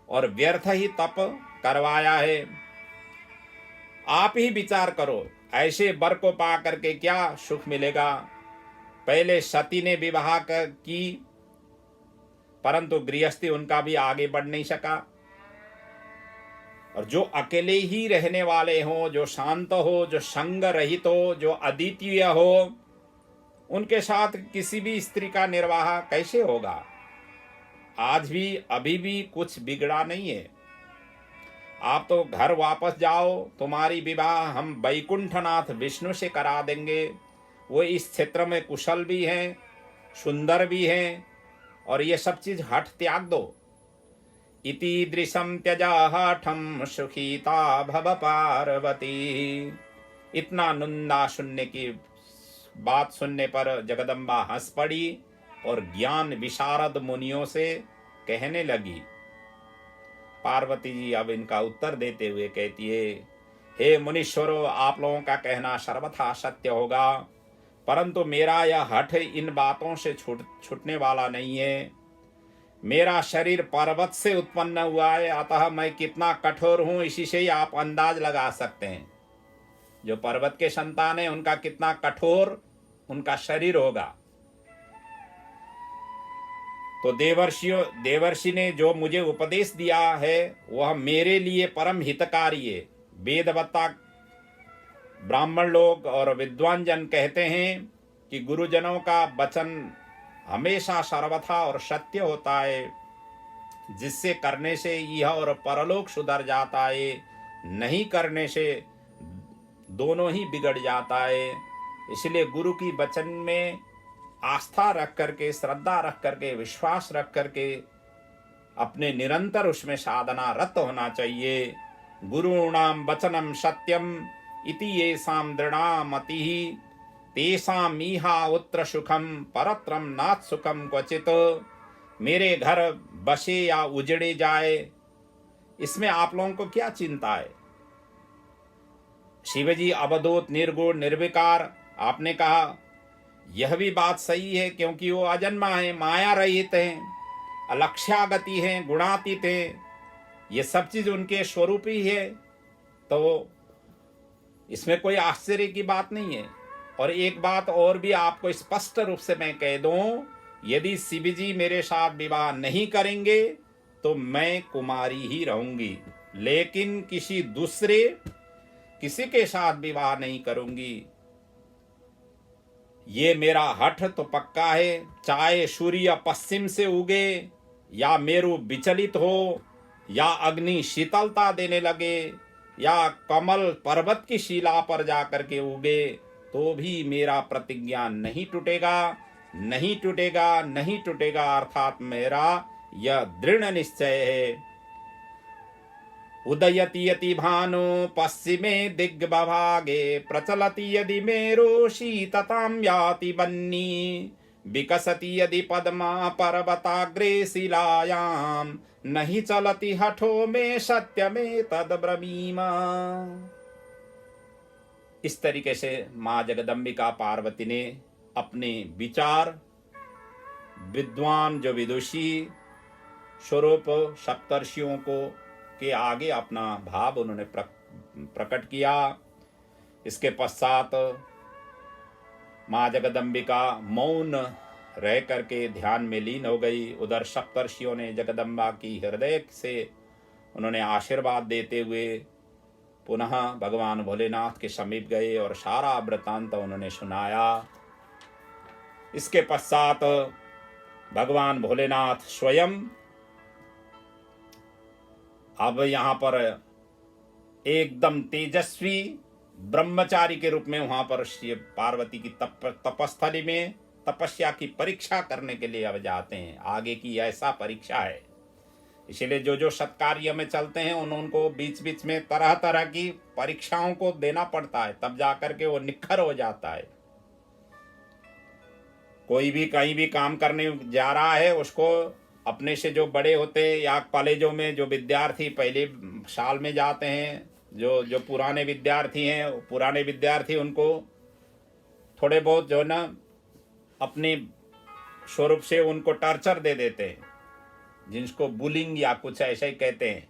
और व्यर्थ ही तप करवाया है। आप ही विचार करो, ऐसे वर को पा करके क्या सुख मिलेगा। पहले सती ने विवाह की, परंतु गृहस्थी उनका भी आगे बढ़ नहीं सका। और जो अकेले ही रहने वाले हो, जो शांत हो, जो संग रहित हो, जो अद्वितीय हो, उनके साथ किसी भी स्त्री का निर्वाह कैसे होगा। आज भी अभी भी कुछ बिगड़ा नहीं है। आप तो घर वापस जाओ, तुम्हारी विवाह हम वैकुंठनाथ विष्णु से करा देंगे। वो इस क्षेत्र में कुशल भी हैं, सुंदर भी हैं, और ये सब चीज हठ त्याग दो। इति दृशम त्यजा हठम सुखीता भव पार्वती। इतना निंदा सुनने की बात सुनने पर जगदम्बा हंस पड़ी और ज्ञान विशारद मुनियों से कहने लगी। पार्वती जी अब इनका उत्तर देते हुए कहती है हे मुनीश्वरों, आप लोगों का कहना सर्वथा सत्य होगा, परंतु मेरा यह हठ इन बातों से छूटने वाला नहीं है। मेरा शरीर पर्वत से उत्पन्न हुआ है, अतः मैं कितना कठोर हूं इसी से ही आप अंदाज लगा सकते हैं। जो पर्वत के संतान है उनका कितना कठोर उनका शरीर होगा। तो देवर्षि ने जो मुझे उपदेश दिया है वह मेरे लिए परम हितकारी है। वेदवत्ता ब्राह्मण लोग और विद्वान जन कहते हैं कि गुरुजनों का वचन हमेशा सर्वथा और सत्य होता है, जिससे करने से यह और परलोक सुधर जाता है, नहीं करने से दोनों ही बिगड़ जाता है। इसलिए गुरु की वचन में आस्था रख करके, श्रद्धा रख करके, विश्वास रख करके अपने निरंतर उसमें साधना रत होना चाहिए। गुरूणाम वचनम सत्यम इति येषां दृढ़ामतिः तेषां ईहा उत्र सुखम परत्रम नाथ सुखम क्वचित। मेरे घर बसे या उजड़े जाए, इसमें आप लोगों को क्या चिंता है। शिवजी अवधूत, निर्गुण, निर्विकार, आपने कहा यह भी बात सही है, क्योंकि वो अजन्मा है, माया रहित हैं, अलक्ष्यागति हैं, गुणातीत हैं। ये सब चीज उनके स्वरूप ही है, तो इसमें कोई आश्चर्य की बात नहीं है। और एक बात और भी आपको स्पष्ट रूप से मैं कह दूं, यदि शिव जी मेरे साथ विवाह नहीं करेंगे तो मैं कुमारी ही रहूंगी, लेकिन किसी के साथ विवाह नहीं करूंगी। ये मेरा हठ तो पक्का है, चाहे सूर्य पश्चिम से उगे या मेरु विचलित हो या अग्नि शीतलता देने लगे या कमल पर्वत की शिला पर जाकर के उगे, तो भी मेरा प्रतिज्ञा नहीं टूटेगा, नहीं टूटेगा, नहीं टूटेगा। अर्थात मेरा यह दृढ़ निश्चय है। उदयति यदि भानु पश्चिमे दिग्भागे प्रचलति यदि मेरु शीततां याति बन्नी विकसति यदि पद्मा पर्वताग्रे शिलायां नहीं चलति हठो में सत्य में तद ब्रवीमा। इस तरीके से माँ जगदम्बिका पार्वती ने अपने विचार विद्वान जो विदुषी स्वरूप सप्तर्षियों को के आगे अपना भाव उन्होंने प्रकट किया। इसके पश्चात माँ जगदम्बिका मौन रह करके ध्यान में लीन हो गई। उधर सप्तर्षियों ने जगदम्बा की हृदय से उन्होंने आशीर्वाद देते हुए पुनः भगवान भोलेनाथ के समीप गए और सारा वृत्तांत उन्होंने सुनाया। इसके पश्चात भगवान भोलेनाथ स्वयं अब यहाँ पर एकदम तेजस्वी ब्रह्मचारी के रूप में वहां पर पार्वती की तपस्थली में तपस्या की परीक्षा करने के लिए अब जाते हैं। आगे की ऐसा परीक्षा है, इसलिए जो सत्कार्य में चलते हैं उनको बीच बीच में तरह तरह की परीक्षाओं को देना पड़ता है, तब जाकर के वो निखर हो जाता है। कोई भी कहीं भी काम करने जा रहा है, उसको अपने से जो बड़े होते हैं या कॉलेजों में जो विद्यार्थी पहले साल में जाते हैं, जो पुराने विद्यार्थी हैं, पुराने विद्यार्थी उनको थोड़े बहुत जो ना अपने स्वरूप से उनको टॉर्चर दे देते हैं, जिसको बुलिंग या कुछ ऐसा ही कहते हैं।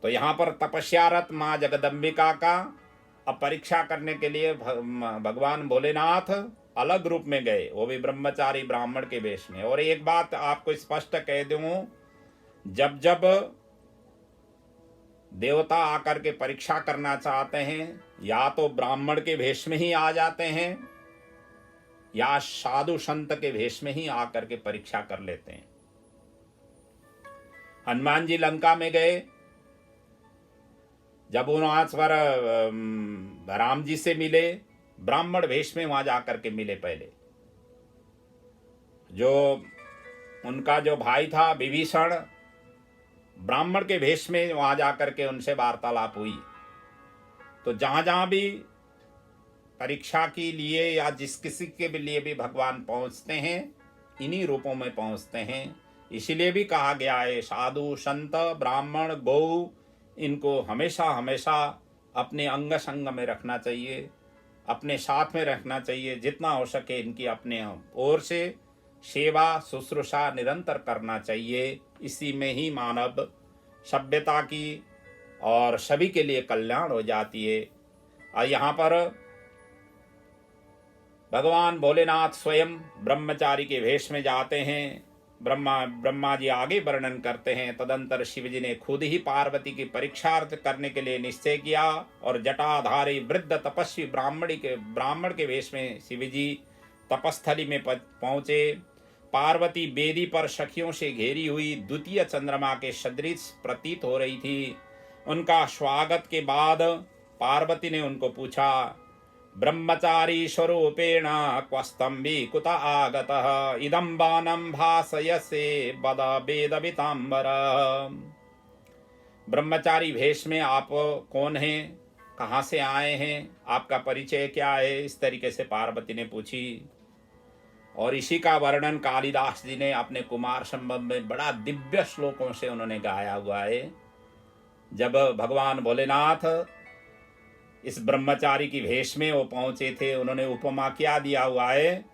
तो यहाँ पर तपस्यारत माँ जगदम्बिका का अब परीक्षा करने के लिए भगवान भोलेनाथ अलग रूप में गए, वो भी ब्रह्मचारी ब्राह्मण के वेश में। और एक बात आपको स्पष्ट कह दूं, जब जब देवता आकर के परीक्षा करना चाहते हैं, या तो ब्राह्मण के वेश में ही आ जाते हैं या साधु संत के वेश में ही आकर के परीक्षा कर लेते हैं। हनुमान जी लंका में गए, जब वहां पर राम जी से मिले, ब्राह्मण वेश में वहां जाकर के मिले। पहले जो उनका जो भाई था विभीषण, ब्राह्मण के वेश में वहां जाकर के उनसे वार्तालाप हुई। तो जहां जहां भी परीक्षा के लिए या जिस किसी के लिए भी भगवान पहुंचते हैं, इन्हीं रूपों में पहुंचते हैं। इसीलिए भी कहा गया है साधु संत ब्राह्मण गौ, इनको हमेशा हमेशा अपने अंग संग में रखना चाहिए, अपने साथ में रखना चाहिए। जितना हो सके इनकी अपने ओर से सेवा शुश्रूषा निरंतर करना चाहिए। इसी में ही मानव सभ्यता की और सभी के लिए कल्याण हो जाती है। और यहाँ पर भगवान भोलेनाथ स्वयं ब्रह्मचारी के वेश में जाते हैं। ब्रह्मा जी आगे वर्णन करते हैं। तदंतर शिव जी ने खुद ही पार्वती की परीक्षार्थ करने के लिए निश्चय किया और जटाधारी वृद्ध तपस्वी ब्राह्मण के वेश में शिव जी तपस्थली में पहुंचे। पार्वती वेदी पर सखियों से घेरी हुई द्वितीय चंद्रमा के सदृश प्रतीत हो रही थी। उनका स्वागत के बाद पार्वती ने उनको पूछा, ब्रह्मचारी स्वरूपेण क्वस्तंभी कुत आगतः इदं बाणं भासयसे बद वेदवितांबर। ब्रह्मचारी वेश में आप कौन हैं, कहाँ से आए हैं, आपका परिचय क्या है, इस तरीके से पार्वती ने पूछी। और इसी का वर्णन कालिदास जी ने अपने कुमार संभव में बड़ा दिव्य श्लोकों से उन्होंने गाया हुआ है। जब भगवान भोलेनाथ इस ब्रह्मचारी की वेश में वो पहुंचे थे, उन्होंने उपमा क्या दिया हुआ है,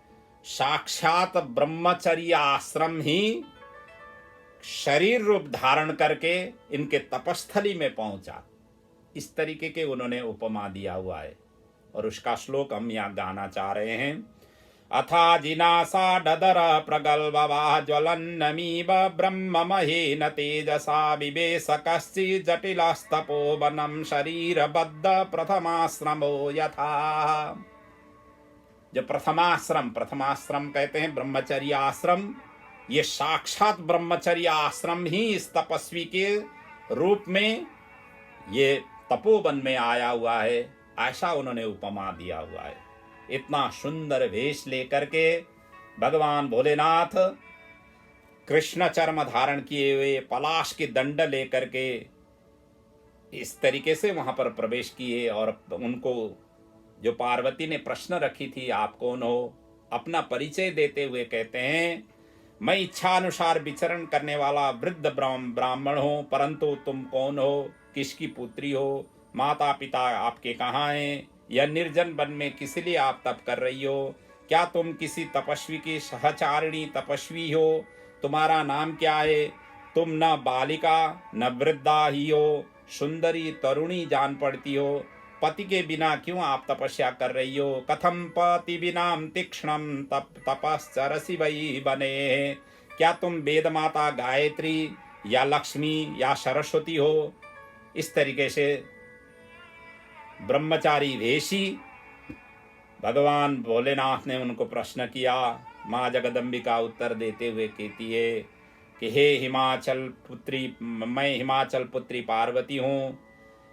साक्षात ब्रह्मचर्य आश्रम ही शरीर रूप धारण करके इनके तपस्थली में पहुंचा। इस तरीके के उन्होंने उपमा दिया हुआ है और उसका श्लोक हम यहाँ गाना चाह रहे हैं। अथा जिनासा डदर प्रगल्भवा ज्वलन्नमीव ब्रह्ममहेन तेजसा विवेश कश्चित् जटिलस्तपोवनं शरीरबद्ध प्रथमाश्रमो यथा। जो प्रथमाश्रम कहते हैं ब्रह्मचर्य आश्रम, ये साक्षात ब्रह्मचर्य आश्रम ही इस तपस्वी के रूप में ये तपोवन में आया हुआ है, ऐसा उन्होंने उपमा दिया हुआ है। इतना सुंदर वेश लेकर के भगवान भोलेनाथ कृष्ण चर्म धारण किए हुए पलाश के दंड लेकर के इस तरीके से वहां पर प्रवेश किए। और उनको जो पार्वती ने प्रश्न रखी थी, आप कौन हो, अपना परिचय देते हुए कहते हैं, मैं इच्छा अनुसार विचरण करने वाला वृद्ध ब्राह्मण हूँ, परंतु तुम कौन हो, किसकी पुत्री हो, माता पिता आपके कहाँ हैं, यह निर्जन वन में किस लिए आप तप कर रही हो, क्या तुम किसी तपस्वी की सहचारिणी तपस्वी हो, तुम्हारा नाम क्या है, तुम न बालिका न वृद्धा ही हो, सुंदरी तरुणी जान पड़ती हो, पति के बिना क्यों आप तपस्या कर रही हो, कथम पति बिना तीक्ष्णम तपश्चरसी वही बने, क्या तुम वेद माता गायत्री या लक्ष्मी या सरस्वती हो। इस तरीके से ब्रह्मचारी वेशी भगवान भोलेनाथ ने उनको प्रश्न किया। माँ जगदम्बिका उत्तर देते हुए कहती है कि हे हिमाचल पुत्री, मैं हिमाचल पुत्री पार्वती हूँ।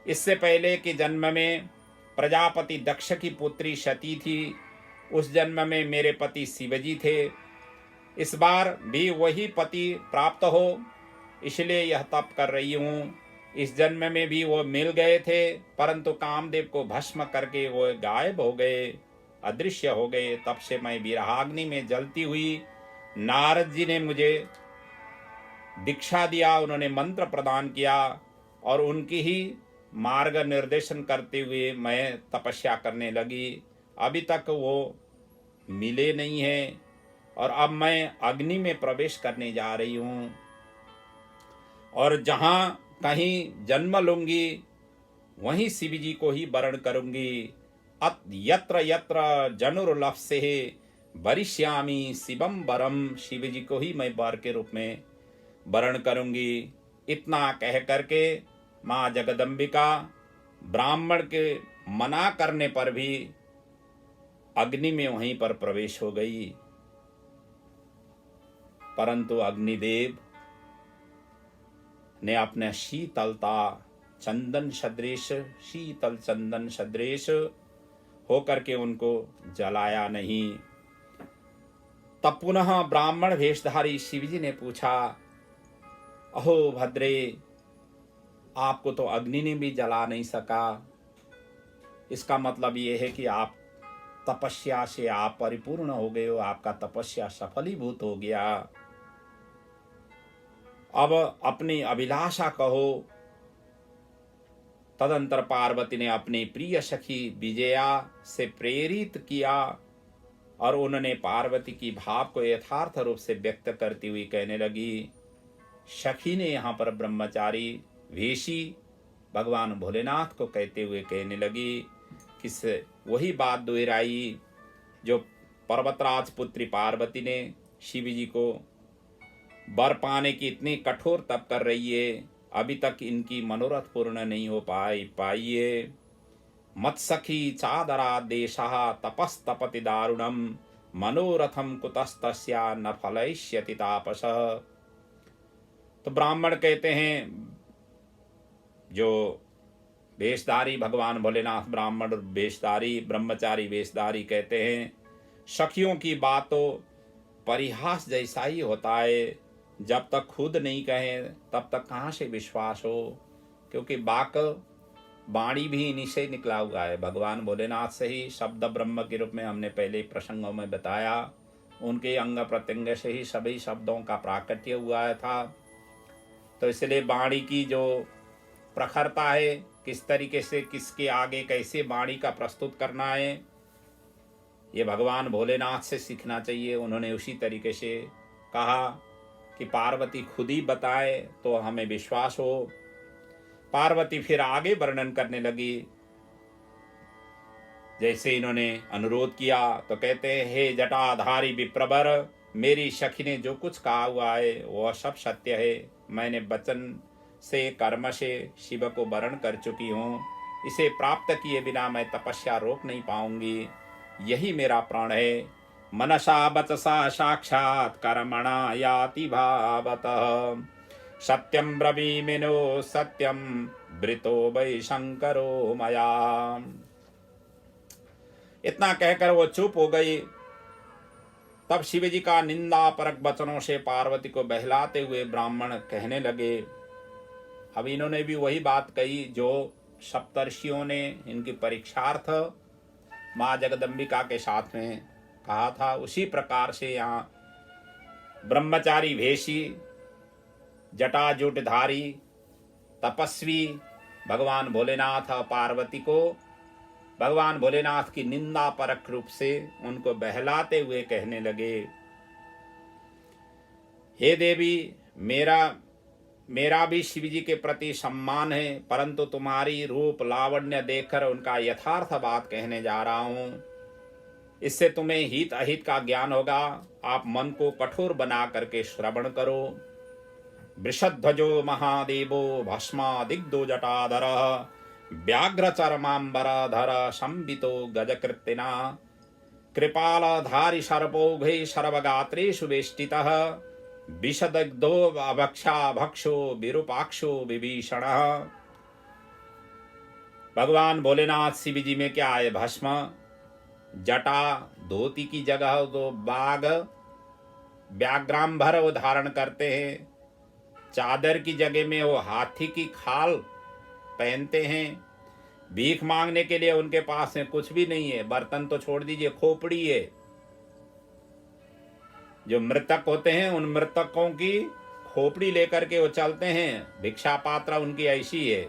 इससे पहले कि जन्म में प्रजापति दक्ष की पुत्री सती थी, उस जन्म में मेरे पति शिवजी थे। इस बार भी वही पति प्राप्त हो, इसलिए यह तप कर रही हूँ। इस जन्म में भी वो मिल गए थे, परंतु कामदेव को भस्म करके वो गायब हो गए, अदृश्य हो गए। तब से मैं विरहाग्नि में जलती हुई, नारद जी ने मुझे दीक्षा दिया, उन्होंने मंत्र प्रदान किया और उनकी ही मार्ग निर्देशन करते हुए मैं तपस्या करने लगी। अभी तक वो मिले नहीं हैं और अब मैं अग्नि में प्रवेश करने जा रही हूँ और जहाँ कहीं जन्म लूंगी वहीं शिव जी को ही वरण करूंगी। यत्र यत्र जनुर्लप्से वरिष्यामि शिवम वरम, शिव जी को ही मैं वर के रूप में वरण करूंगी। इतना कह करके माँ जगदम्बिका ब्राह्मण के मना करने पर भी अग्नि में वहीं पर प्रवेश हो गई, परंतु अग्निदेव ने अपने शीतलता चंदन सदृश, शीतल चंदन सदृश होकर के उनको जलाया नहीं। तब पुनः ब्राह्मण वेशधारी शिवजी ने पूछा, अहो भद्रे, आपको तो अग्नि ने भी जला नहीं सका, इसका मतलब ये है कि आप तपस्या से आप परिपूर्ण हो गए हो, आपका तपस्या सफलीभूत हो गया। अब अपनी अभिलाषा कहो। तदंतर पार्वती ने अपनी प्रिय सखी विजया से प्रेरित किया और उन्होंने पार्वती की भाव को यथार्थ रूप से व्यक्त करती हुई कहने लगी। सखी ने यहाँ पर ब्रह्मचारी वेशी भगवान भोलेनाथ को कहते हुए कहने लगी कि वही बात दोहराई जो पर्वतराज पुत्री पार्वती ने शिव जी को वर पाने की इतनी कठोर तप कर रही है, अभी तक इनकी मनोरथ पूर्ण नहीं हो पाइए। मत सखी चादरा देशा तपस्तपति दारुणम मनोरथम कुतस्तस्या न फलयिष्यति तापस। तो ब्राह्मण कहते हैं, जो वेशधारी भगवान भोलेनाथ ब्राह्मण वेशधारी ब्रह्मचारी वेशधारी कहते हैं, सखियों की बात तो परिहास जैसा ही होता है, जब तक खुद नहीं कहें तब तक कहाँ से विश्वास हो, क्योंकि वाणी भी इन्हीं से निकला हुआ है, भगवान भोलेनाथ से ही शब्द ब्रह्म के रूप में हमने पहले प्रसंगों में बताया, उनके अंग प्रत्यंग से ही सभी शब्दों का प्राकट्य हुआ था। तो इसलिए वाणी की जो प्रखरता है, किस तरीके से किसके आगे कैसे वाणी का प्रस्तुत करना है, ये भगवान भोलेनाथ से सीखना चाहिए। उन्होंने उसी तरीके से कहा कि पार्वती खुद ही बताए तो हमें विश्वास हो। पार्वती फिर आगे वर्णन करने लगी, जैसे इन्होंने अनुरोध किया तो कहते हैं, हे जटाधारी विप्रवर, मेरी सखी ने जो कुछ कहा हुआ है वह सब सत्य है। मैंने वचन से कर्म से शिव को वरण कर चुकी हूँ, इसे प्राप्त किए बिना मैं तपस्या रोक नहीं पाऊंगी, यही मेरा प्राण है। मनसा वचसा साक्षात कर्मणा याति भावतः, सत्यम ब्रवीमिनो सत्यम वृतो वै शंकरो मया। इतना कहकर वो चुप हो गई। तब शिव जी का निंदा परक वचनों से पार्वती को बहलाते हुए ब्राह्मण कहने लगे। अब इन्होंने भी वही बात कही जो सप्तर्षियों ने इनकी परीक्षार्थ माँ जगदम्बिका के साथ में कहा था, उसी प्रकार से यहाँ ब्रह्मचारी भेषी जटाजूटधारी तपस्वी भगवान भोलेनाथ पार्वती को भगवान भोलेनाथ की निंदा परक रूप से उनको बहलाते हुए कहने लगे, हे देवी, मेरा भी शिव जी के प्रति सम्मान है, परंतु तुम्हारी रूप लावण्य देखकर उनका यथार्थ बात कहने जा रहा हूँ। इससे तुम्हें हित अहित का ज्ञान होगा। आप मन को कठोर बना करके श्रवण करो। वृषध्वजो महादेवो भस्मादिग्धो जटाधरः व्याघ्रचर्माम्बरधर संवितो गजकृत्तिना कृपालधारि सर्पौघै सर्वगात्रेषु वेष्टितः विषदग्धो भक्षो विरूपाक्षो विभीषणः। भगवान भोलेनाथ शिव जी में क्या है? भस्म, जटा, धोती की जगह तो बाघ व्याघ्रांबर वो धारण करते हैं, चादर की जगह में वो हाथी की खाल पहनते हैं। भीख मांगने के लिए उनके पास में कुछ भी नहीं है, बर्तन तो छोड़ दीजिए, खोपड़ी है। जो मृतक होते हैं उन मृतकों की खोपड़ी लेकर के वो चलते हैं, भिक्षा पात्र उनकी ऐसी है।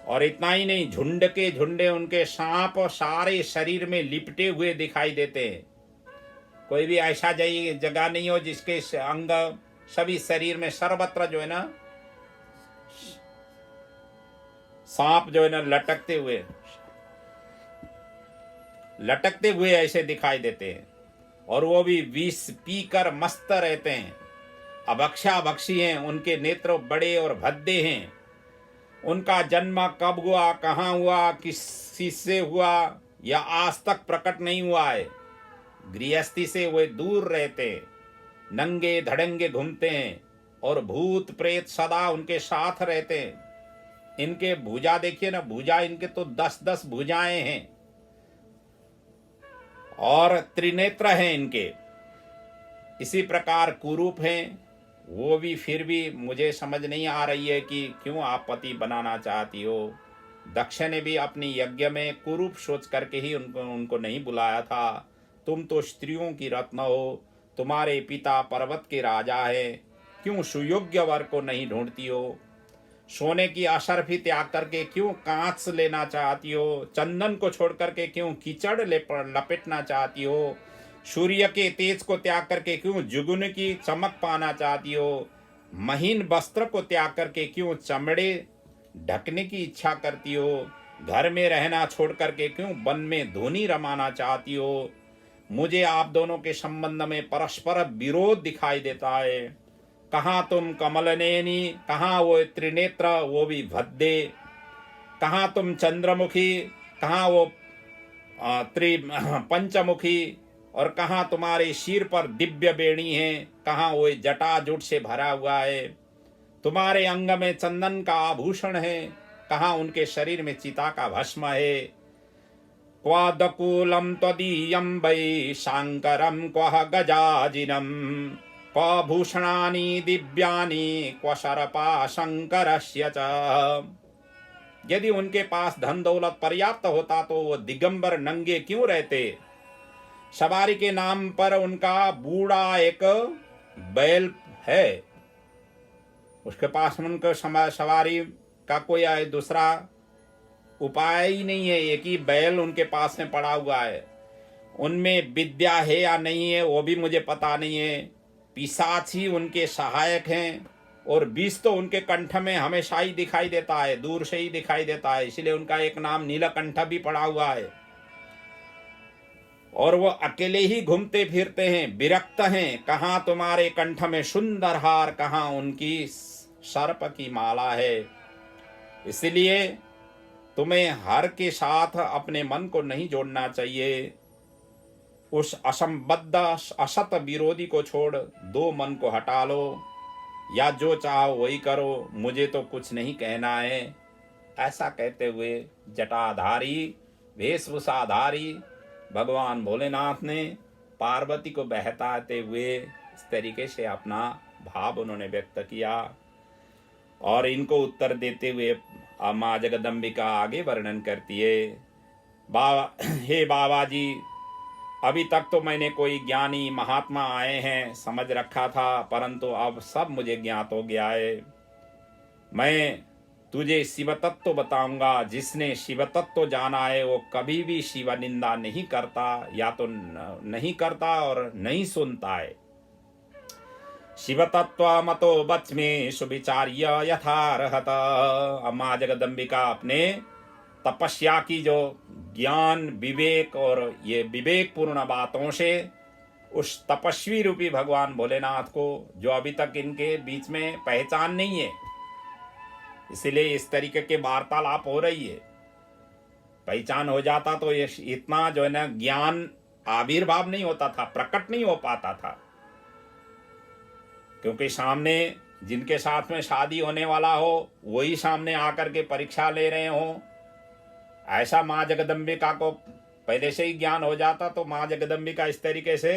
और इतना ही नहीं, झुंड के झुंडे उनके सांप सारे शरीर में लिपटे हुए दिखाई देते हैं। कोई भी ऐसा जगह नहीं हो जिसके अंग सभी शरीर में सर्वत्र जो है ना सांप जो है ना लटकते हुए ऐसे दिखाई देते हैं। और वो भी विष पीकर मस्त रहते हैं। अभक्षा भक्षी हैं, उनके नेत्र बड़े और भद्दे हैं। उनका जन्म कब हुआ, कहाँ हुआ, किसी से हुआ, या आज तक प्रकट नहीं हुआ है। गृहस्थी से वे दूर रहते हैं, नंगे धड़ंगे घूमते हैं और भूत प्रेत सदा उनके साथ रहते हैं। इनके भुजा देखिए ना, भुजा इनके तो 10-10 भुजाएं हैं और त्रिनेत्र हैं इनके। इसी प्रकार कुरूप हैं, वो भी फिर भी मुझे समझ नहीं आ रही है कि क्यों आप पति बनाना चाहती हो। दक्ष ने भी अपनी यज्ञ में कुरूप सोच करके ही उनको नहीं बुलाया था। तुम तो स्त्रियों की रत्न हो, तुम्हारे पिता पर्वत के राजा है, क्यों सुयोग्य वर को नहीं ढूंढती हो। सोने की अशरफी त्याग करके क्यों कांच लेना चाहती हो? चंदन को छोड़ करके क्यों कीचड़ लपेटना चाहती हो? सूर्य के तेज को त्याग करके क्यों जुगुन की चमक पाना चाहती हो? महीन वस्त्र को त्याग करके क्यों चमड़े ढकने की इच्छा करती हो? घर में रहना छोड़ करके क्यों वन में धुनी रमाना चाहती हो? मुझे आप दोनों के संबंध में परस्पर विरोध दिखाई देता है। कहाँ तुम कमलनेनी, कहाँ वो त्रिनेत्र, वो भी भद्दे, कहाँ तुम चंद्रमुखी, कहाँ वो पंचमुखी, और कहाँ तुम्हारे सिर पर दिव्य बेणी है, कहाँ वो जटाजूट से भरा हुआ है। तुम्हारे अंग में चंदन का आभूषण है, कहाँ उनके शरीर में चिता का भस्म है। क्वादकूलम त्वदीयं वै शांकरम क्व गजाजिनम, क्व भूषणानि दिव्यानि क्व शरपा शंकरस्य च। यदि उनके पास धन दौलत पर्याप्त होता तो वो दिगंबर नंगे क्यों रहते? सवारी के नाम पर उनका बूढ़ा एक बैल है, उसके पास उनका सवारी का कोई दूसरा उपाय ही नहीं है, एक ही बैल उनके पास में पड़ा हुआ है। उनमें विद्या है या नहीं है वो भी मुझे पता नहीं है। पिशाच ही उनके सहायक हैं, और विष तो उनके कंठ में हमेशा ही दिखाई देता है, दूर से ही दिखाई देता है, इसलिए उनका एक नाम नीलकंठ भी पड़ा हुआ है। और वो अकेले ही घूमते फिरते हैं, विरक्त हैं। कहाँ तुम्हारे कंठ में सुंदर हार, कहाँ उनकी सर्प की माला है। इसलिए तुम्हें हर के साथ अपने मन को नहीं जोड़ना चाहिए। उस असंबद्ध असत विरोधी को छोड़ दो मन को हटा लो, या जो चाहो वही करो, मुझे तो कुछ नहीं कहना है। ऐसा कहते हुए जटाधारी वेशभूषाधारी भगवान भोलेनाथ ने पार्वती को बहताते हुए इस तरीके से अपना भाव उन्होंने व्यक्त किया। और इनको उत्तर देते हुए माँ जगदम्बिका आगे वर्णन करती है। हे बाबा जी, अभी तक तो मैंने कोई ज्ञानी महात्मा आए हैं समझ रखा था, परंतु अब सब मुझे ज्ञात हो गया है। मैं तुझे शिव तत्व बताऊंगा। जिसने शिव तत्व जाना है वो कभी भी शिव निंदा नहीं करता, या तो नहीं करता और नहीं सुनता है। शिव तत्व मतो बच्मे सुविचार्य यथारहत। अम्मा जगदम्बिका अपने तपस्या की जो ज्ञान विवेक और ये विवेकपूर्ण बातों से उस तपस्वी रूपी भगवान भोलेनाथ को, जो अभी तक इनके बीच में पहचान नहीं है, इसलिए इस तरीके के वार्तालाप हो रही है। पहचान हो जाता तो ये इतना जो है ना ज्ञान आविर्भाव नहीं होता था, प्रकट नहीं हो पाता था, क्योंकि सामने जिनके साथ में शादी होने वाला हो वही सामने आकर के परीक्षा ले रहे हो। ऐसा माँ जगदम्बिका को पहले से ही ज्ञान हो जाता तो माँ जगदम्बिका इस तरीके से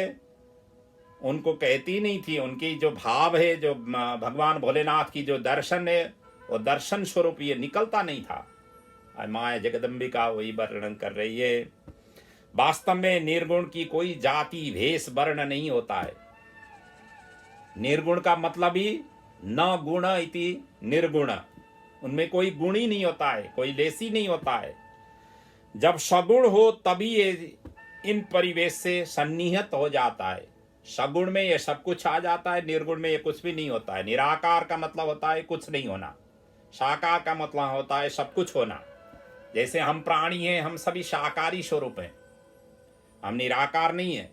उनको कहती नहीं थी। उनकी जो भाव है, जो भगवान भोलेनाथ की जो दर्शन है, वो दर्शन स्वरूप ये निकलता नहीं था। माँ जगदम्बिका वही वर्णन कर रही है। वास्तव में निर्गुण की कोई जाति भेष वर्ण नहीं होता है। निर्गुण का मतलब ही न गुण इति निर्गुण, उनमें कोई गुण ही नहीं होता है, कोई लेसी नहीं होता है। जब सगुण हो तभी ये इन परिवेश से सन्निहित हो जाता है। सगुण में ये सब कुछ आ जाता है, निर्गुण में ये कुछ भी नहीं होता है। निराकार का मतलब होता है कुछ नहीं होना, साकार का मतलब होता है सब कुछ होना। जैसे हम प्राणी हैं, हम सभी साकारी स्वरूप हैं, हम निराकार नहीं है,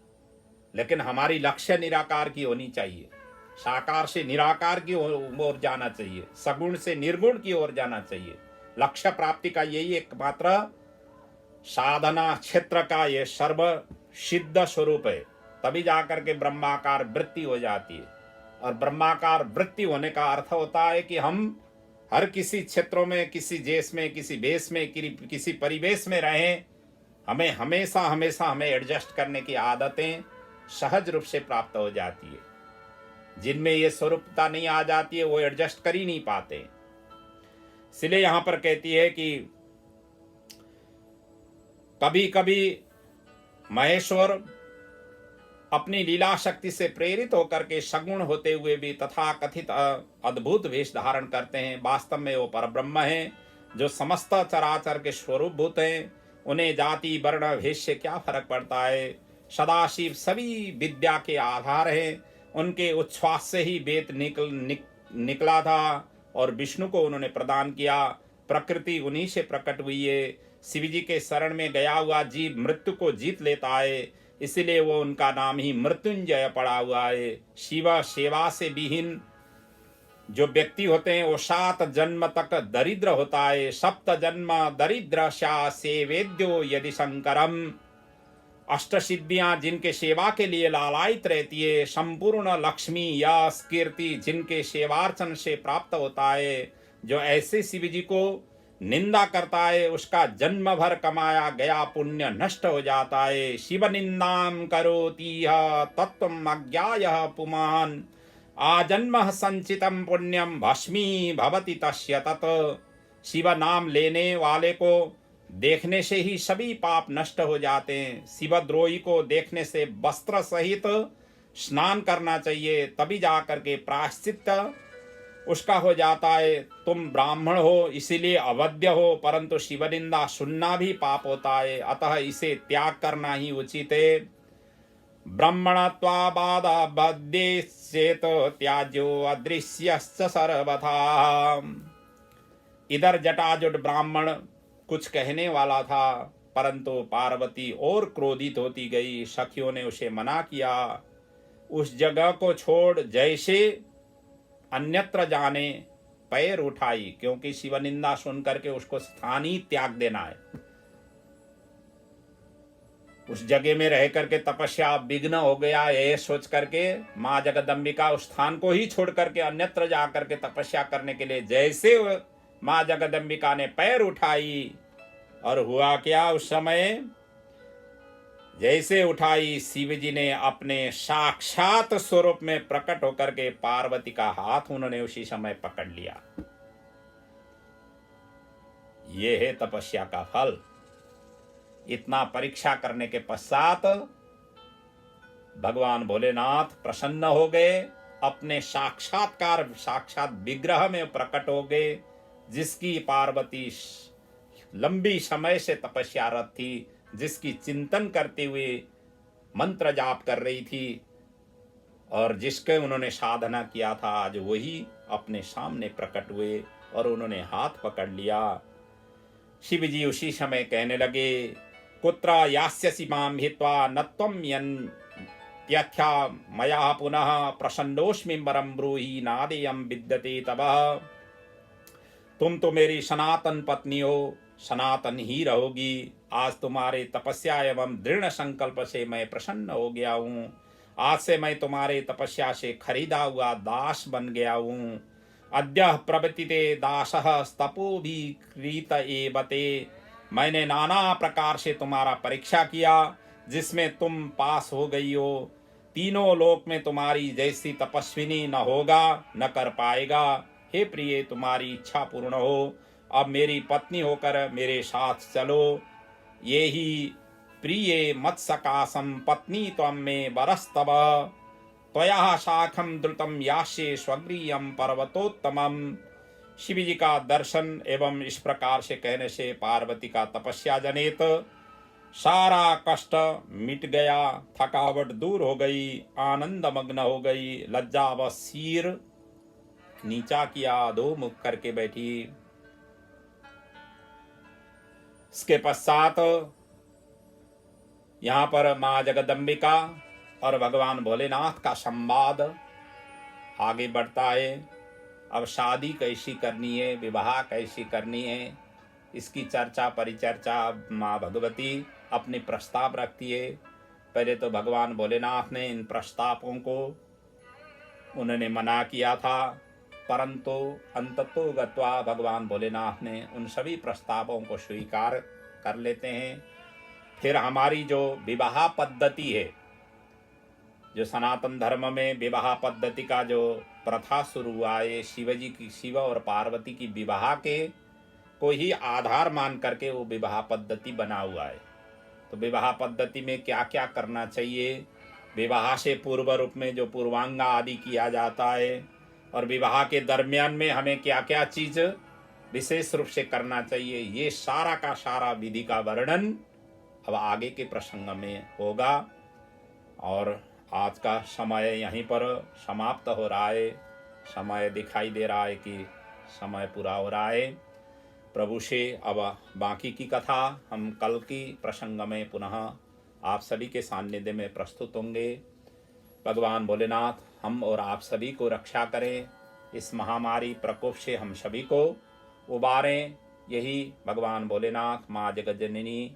लेकिन हमारी लक्ष्य निराकार की होनी चाहिए। साकार से निराकार की ओर जाना चाहिए, सगुण से निर्गुण की ओर जाना चाहिए। लक्ष्य प्राप्ति का यही एकमात्र साधना क्षेत्र का ये सर्व सिद्ध स्वरूप है। तभी जाकर के ब्रह्माकार वृत्ति हो जाती है। और ब्रह्माकार वृत्ति होने का अर्थ होता है कि हम हर किसी क्षेत्रों में, किसी देश में, किसी वेश में, किसी परिवेश में रहें, हमें हमेशा हमेशा हमें एडजस्ट करने की आदतें सहज रूप से प्राप्त हो जाती है। जिनमें ये स्वरूपता नहीं आ जाती है वो एडजस्ट कर ही नहीं पाते। इसलिए यहां पर कहती है कि कभी कभी महेश्वर अपनी लीला शक्ति से प्रेरित होकर के सगुण होते हुए भी तथा कथित अद्भुत वेश धारण करते हैं। वास्तव में वो परब्रह्म हैं जो समस्त चराचर के स्वरूप भूत हैं। उन्हें जाति वर्ण भेद से क्या फर्क पड़ता है। सदाशिव सभी विद्या के आधार हैं। उनके उच्छ्वास से ही वेद निकला था और विष्णु को उन्होंने प्रदान किया। प्रकृति उन्हीं से प्रकट हुई है। शिव जी के शरण में गया हुआ जीव मृत्यु को जीत लेता है, इसलिए वो उनका नाम ही मृत्युंजय पड़ा हुआ है। शिव सेवा से विहीन जो व्यक्ति होते हैं वो 7 जन्म तक दरिद्र होता है। 7 जन्म दरिद्र शा सेवेद्यो यदि शंकरम। 8 सिद्धियां जिनके सेवा के लिए लालायित रहती है, संपूर्ण लक्ष्मी यश कीर्ति जिनके सेवार्चन से प्राप्त होता है, जो ऐसे शिव जी को निंदा करता है उसका जन्म भर कमाया गया पुण्य नष्ट हो जाता है। शिव निंदाम करोति तत्वम अज्ञाय पुमान आजन्म संचितम पुण्यम भस्मी भवति तस्य तत्। शिव नाम लेने वाले को देखने से ही सभी पाप नष्ट हो जाते हैं। शिवद्रोही को देखने से वस्त्र सहित स्नान करना चाहिए, तभी जाकर के प्रायश्चित उसका हो जाता है। तुम ब्राह्मण हो इसीलिए अवध्य हो, परंतु शिवनिंदा सुनना भी पाप होता है, अतः इसे त्याग करना ही उचित है। ब्रह्मणत्वाबादाबद्धेश्चेत त्याज्यो अदृश्यश्च सर्वथा। इधर जटाजुट ब्राह्मण कुछ कहने वाला था, परंतु पार्वती और क्रोधित होती गई। सखियों ने उसे मना किया। उस जगह को छोड़ जैसे अन्यत्र जाने पैर उठाई, क्योंकि शिवनिंदा सुन करके उसको स्थान ही त्याग देना है। उस जगह में रह करके तपस्या विघ्न हो गया, ये सोच करके माँ जगदम्बिका उस स्थान को ही छोड़ करके अन्यत्र जा करके तपस्या करने के लिए जैसे माँ जगदम्बिका ने पैर उठाई, और हुआ क्या उस समय जैसे उठाई, शिव जी ने अपने साक्षात स्वरूप में प्रकट होकर के पार्वती का हाथ उन्होंने उसी समय पकड़ लिया। ये है तपस्या का फल। इतना परीक्षा करने के पश्चात भगवान भोलेनाथ प्रसन्न हो गए, अपने साक्षात विग्रह में प्रकट हो गए, जिसकी पार्वती लंबी समय से तपस्यारत थी, जिसकी चिंतन करते हुए मंत्र जाप कर रही थी, और जिसके उन्होंने साधना किया था, आज वही अपने सामने प्रकट हुए और उन्होंने हाथ पकड़ लिया। शिव जी उसी समय कहने लगे, कुत्र यास्यसि मां हित्वा न त्वं यन्त्यथ्या मया पुनः प्रसन्नोऽस्मि वरं ब्रूहि नादेयं विद्यते तव। तुम तो मेरी सनातन पत्नी हो, सनातन ही रहोगी। आज तुम्हारे तपस्या एवं दृढ़ संकल्प से मैं प्रसन्न हो गया हूँ। आज से मैं तुम्हारे तपस्या से खरीदा हुआ दास बन गया हूँ। अद्य प्रवर्तिते दासः तपो भी क्रीत एवते। मैंने नाना प्रकार से तुम्हारा परीक्षा किया, जिसमें तुम पास हो गई हो। तीनों लोक में तुम्हारी जैसी तपस्विनी न होगा, न कर पाएगा। हे प्रिय, तुम्हारी इच्छा पूर्ण हो। अब मेरी पत्नी होकर मेरे साथ चलो। ये ही प्रिय मत सकाशम पत्नी त्वं मे वरस्तव। त्वया शाखम द्रुतम यास्ये स्वगृहम पर्वतोत्तमम। शिव जी का दर्शन एवं इस प्रकार से कहने से पार्वती का तपस्या जनित सारा कष्ट मिट गया, थकावट दूर हो गई, आनंद मग्न हो गई। लज्जा व सिर नीचा किया, दो मुख करके बैठी। इसके पश्चात यहाँ पर माँ जगदम्बिका और भगवान भोलेनाथ का संवाद आगे बढ़ता है। अब शादी कैसी करनी है, विवाह कैसी करनी है, इसकी चर्चा परिचर्चा माँ भगवती अपने प्रस्ताव रखती है। पहले तो भगवान भोलेनाथ ने इन प्रस्तावों को उन्होंने मना किया था, परंतु अंततो गत्वा भगवान भोलेनाथ ने उन सभी प्रस्तावों को स्वीकार कर लेते हैं। फिर हमारी जो विवाह पद्धति है, जो सनातन धर्म में विवाह पद्धति का जो प्रथा शुरू हुआ है, शिव और पार्वती की विवाह के को ही आधार मान करके वो विवाह पद्धति बना हुआ है। तो विवाह पद्धति में क्या क्या करना चाहिए, विवाह से पूर्व रूप में जो पूर्वांगा आदि किया जाता है, और विवाह के दरमियान में हमें क्या क्या चीज विशेष रूप से करना चाहिए, ये सारा का सारा विधि का वर्णन अब आगे के प्रसंग में होगा। और आज का समय यहीं पर समाप्त हो रहा है। समय दिखाई दे रहा है कि समय पूरा हो रहा है। प्रभु से अब बाकी की कथा हम कल की प्रसंग में पुनः आप सभी के सानिध्य में प्रस्तुत होंगे। भगवान भोलेनाथ हम और आप सभी को रक्षा करें, इस महामारी प्रकोप से हम सभी को उबारें। यही भगवान भोलेनाथ, माँ जगज्जननी,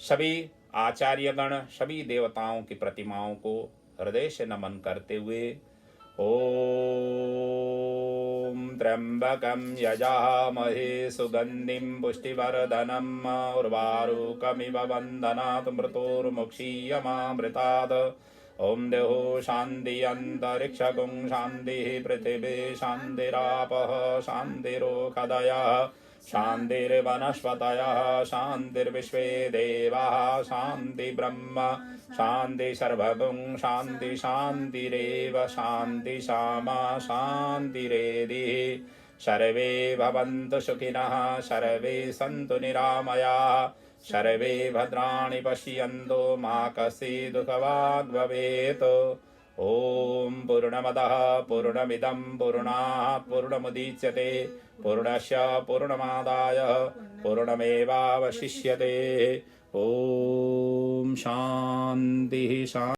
सभी आचार्यगण, सभी देवताओं की प्रतिमाओं को हृदय से नमन करते हुए ओम त्र्यंबकं यजामहे सुगंधिं पुष्टिवर्धनम् उर्वारुकमिव बन्धनात् मृत्योर्मुक्षीयमामृतात्। ओम देहो शांति अंतरिक्षगुं शांति पृथिवी शांतिरापः शांतिरोषधयः शांतिर्वनस्पतयः शांतिर्विश्वे देवाः शांति ब्रह्म शांति सर्वगुं शांति शांतिरेव शांति सामा शांतिरेधि। सर्वे भवन्तु सुखिनः सर्वे सन्तु निरामयाः सर्वे भद्राणि पश्यन्तु मा कश्चित् दुःखभाग् भवेत्। ओम पूर्णमदः पूर्णमिदं पूर्णात् पूर्णमुदच्यते पूर्णस्य पूर्णमादाय पूर्णमेवावशिष्यते। ओम शांति शांति।